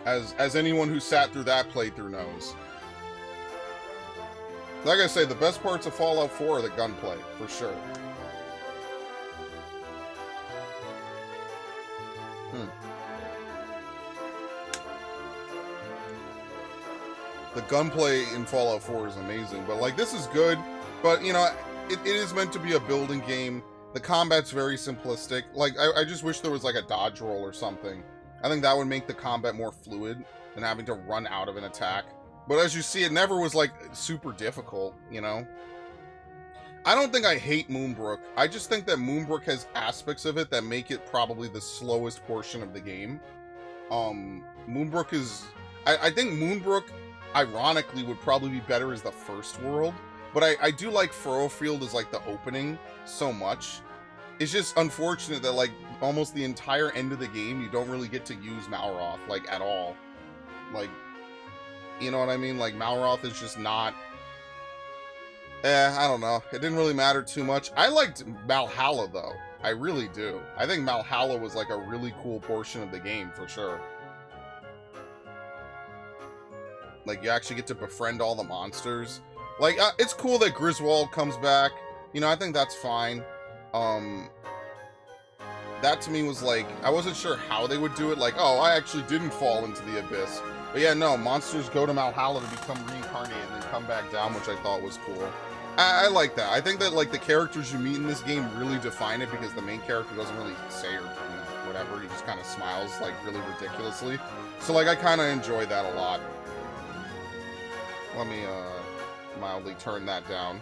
As anyone who sat through that playthrough knows. Like I say, the best parts of Fallout 4 are the gunplay, for sure. The gunplay in Fallout 4 is amazing, but like this is good, but you know, it is meant to be a building game. The combat's very simplistic. Like I just wish there was like a dodge roll or something. I think that would make the combat more fluid than having to run out of an attack. But as you see, it never was like super difficult, you know? I don't think I hate Moonbrook. I just think that Moonbrook has aspects of it that make it probably the slowest portion of the game. Moonbrook is... I think Moonbrook, ironically, would probably be better as the first world. But I do like Furrowfield as like the opening so much. It's just unfortunate that like almost the entire end of the game, you don't really get to use Malroth, like at all. Like, you know what I mean? Like Malroth is just not... I don't know. It didn't really matter too much. I liked Valhalla, though. I really do. I think Valhalla was, like, a really cool portion of the game, for sure. Like, you actually get to befriend all the monsters. Like, it's cool that Griswold comes back. You know, I think that's fine. That, to me, was, like... I wasn't sure how they would do it. Like, oh, I actually didn't fall into the abyss. But yeah, no, monsters go to Valhalla to become reincarnated and then come back down, which I thought was cool. I like that. I think that, like, the characters you meet in this game really define it because the main character doesn't really say or, you know, whatever. He just kind of smiles, like, really ridiculously. So, like, I kind of enjoy that a lot. Let me, mildly turn that down.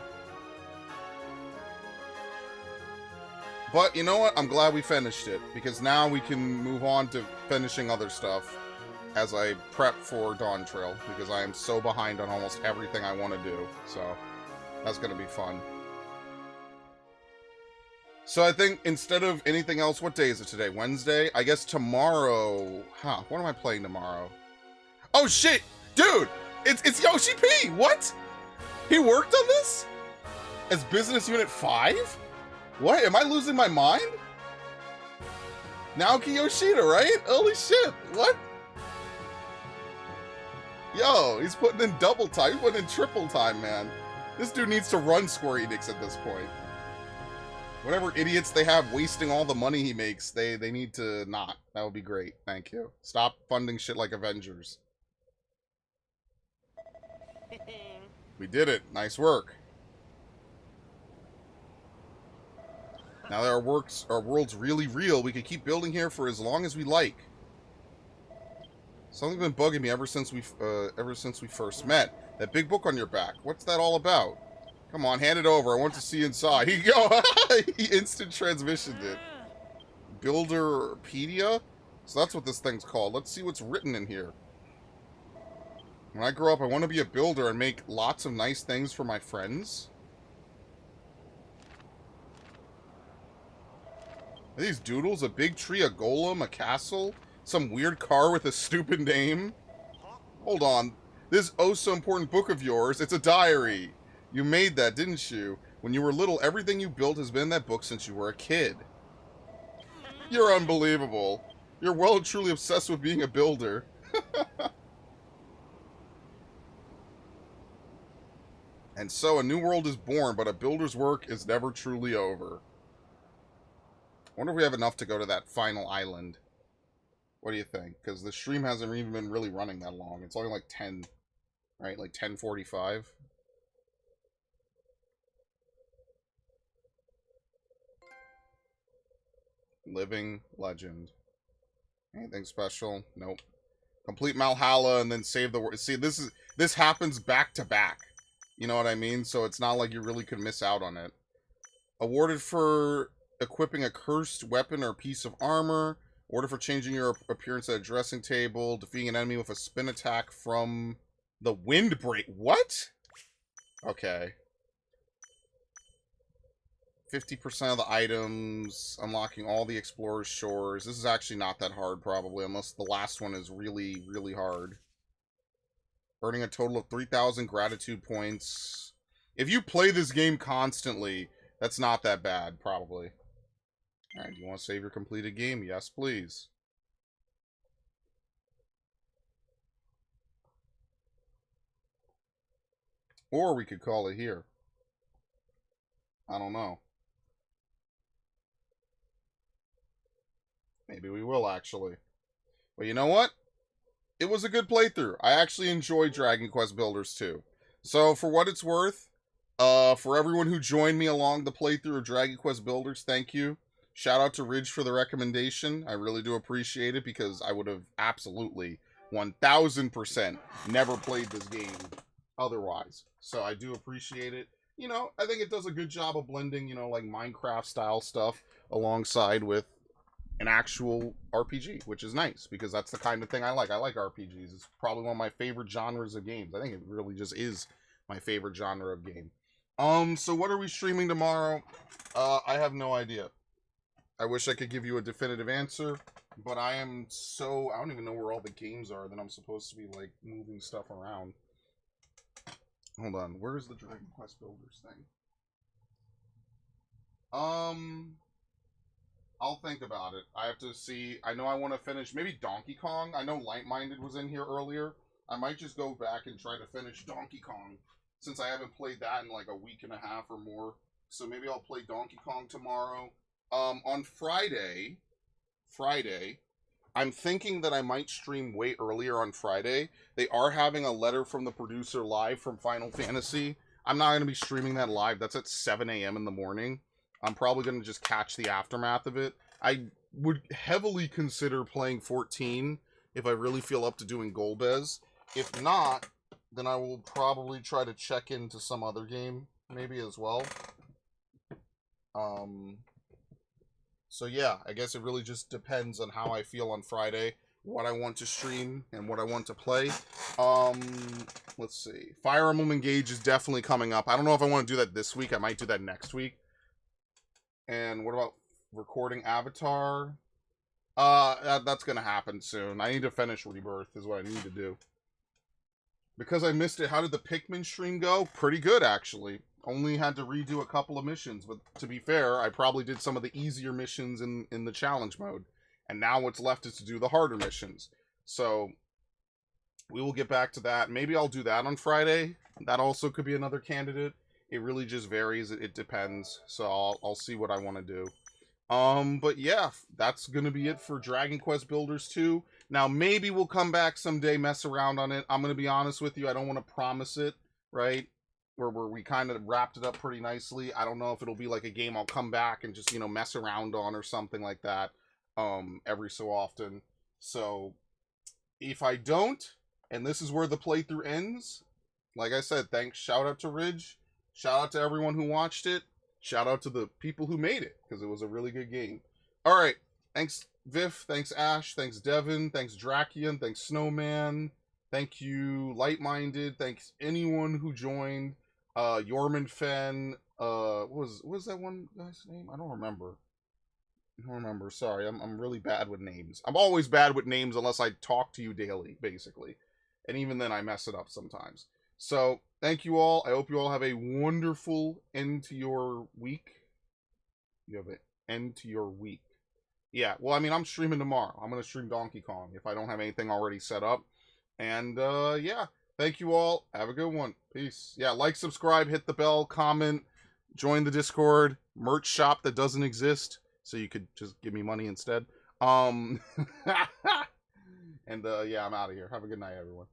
But, you know what? I'm glad we finished it because now we can move on to finishing other stuff as I prep for Dawntrail because I am so behind on almost everything I want to do, so... That's going to be fun. So I think instead of anything else, what day is it today? Wednesday? I guess tomorrow... Huh, what am I playing tomorrow? Oh, shit! Dude! It's Yoshi P! What? He worked on this? As Business Unit 5? What? Am I losing my mind? Naoki Yoshida, right? Holy shit! What? Yo, he's putting in double time. He's putting in triple time, man. This dude needs to run Square Enix at this point. Whatever idiots they have wasting all the money he makes, they need to not. That would be great. Thank you. Stop funding shit like Avengers. We did it. Nice work. Now that our world's really real, we can keep building here for as long as we like. Something's been bugging me ever since we first met. That big book on your back. What's that all about? Come on, hand it over. I want to see inside. Here you go. He instant transmissioned it. Builderpedia? So that's what this thing's called. Let's see what's written in here. When I grow up, I want to be a builder and make lots of nice things for my friends. Are these doodles? A big tree, a golem, a castle? Some weird car with a stupid name? Hold on. This oh-so-important book of yours, it's a diary. You made that, didn't you? When you were little, everything you built has been in that book since you were a kid. You're unbelievable. You're well and truly obsessed with being a builder. And so a new world is born, but a builder's work is never truly over. I wonder if we have enough to go to that final island. What do you think? Because the stream hasn't even been really running that long. It's only like 10... Right, like 10:45. Living legend. Anything special? Nope. Complete Malhalla and then save the world. See, this happens back to back. You know what I mean? So it's not like you really could miss out on it. Awarded for equipping a cursed weapon or piece of armor. Awarded for changing your appearance at a dressing table. Defeating an enemy with a spin attack from the windbreak. What? Okay. 50% of the items. Unlocking all the explorer's shores. This is actually not that hard, probably, unless the last one is really, really hard. Earning a total of 3,000 gratitude points. If you play this game constantly, that's not that bad, probably. Alright, do you want to save your completed game? Yes, please. Or we could call it here. I don't know. Maybe we will, actually. But you know what? It was a good playthrough. I actually enjoyed Dragon Quest Builders 2. So, for what it's worth, for everyone who joined me along the playthrough of Dragon Quest Builders, thank you. Shout out to Ridge for the recommendation. I really do appreciate it because I would have absolutely 1000% never played this game otherwise. So I do appreciate it. You know, I think it does a good job of blending, you know, like Minecraft style stuff alongside with an actual RPG, which is nice because that's the kind of thing I like. I like RPGs. It's probably one of my favorite genres of games. I think it really just is my favorite genre of game. So what are we streaming tomorrow? I have no idea. I wish I could give you a definitive answer, but I don't even know where all the games are that I'm supposed to be, like, moving stuff around. Hold on, where's the Dragon Quest Builders thing? I'll think about it. I have to see. I know I want to finish maybe Donkey Kong. I know Light Minded was in here earlier. I might just go back and try to finish Donkey Kong since I haven't played that in like a week and a half or more. So maybe I'll play Donkey Kong tomorrow. On Friday, I'm thinking that I might stream way earlier on Friday. They are having a letter from the producer live from Final Fantasy. I'm not going to be streaming that live. That's at 7 a.m. in the morning. I'm probably going to just catch the aftermath of it. I would heavily consider playing 14 if I really feel up to doing Golbez. If not, then I will probably try to check into some other game, maybe as well. So yeah, I guess it really just depends on how I feel on Friday, what I want to stream, and what I want to play. Let's see. Fire Emblem Engage is definitely coming up. I don't know if I want to do that this week. I might do that next week. And what about recording Avatar? That's gonna happen soon. I need to finish Rebirth is what I need to do. Because I missed it, how did the Pikmin stream go? Pretty good, actually. Only had to redo a couple of missions, but to be fair, I probably did some of the easier missions in the challenge mode. And now what's left is to do the harder missions. So, we will get back to that. Maybe I'll do that on Friday. That also could be another candidate. It really just varies. It depends. So, I'll see what I want to do. But yeah, that's going to be it for Dragon Quest Builders 2. Now, maybe we'll come back someday, mess around on it. I'm going to be honest with you. I don't want to promise it, right? Where we kind of wrapped it up pretty nicely. I don't know if it'll be like a game I'll come back and just, you know, mess around on or something like that every so often. So, if I don't, and this is where the playthrough ends, like I said, thanks, shout out to Ridge, shout out to everyone who watched it, shout out to the people who made it, because it was a really good game. Alright, thanks Viv, thanks Ash, thanks Devin, thanks Drakian, thanks Snowman, thank you Light-Minded, thanks anyone who joined, Yorman Fen, what was that one guy's name? I don't remember. Sorry, I'm really bad with names. I'm always bad with names unless I talk to you daily, basically. And even then I mess it up sometimes. So, thank you all. I hope you all have a wonderful end to your week. You have an end to your week. Yeah, well, I mean, I'm streaming tomorrow. I'm going to stream Donkey Kong if I don't have anything already set up. And, yeah. Thank you all. Have a good one. Peace. Yeah, like, subscribe, hit the bell, comment, join the Discord, merch shop that doesn't exist, so you could just give me money instead. And, yeah, I'm out of here. Have a good night, everyone.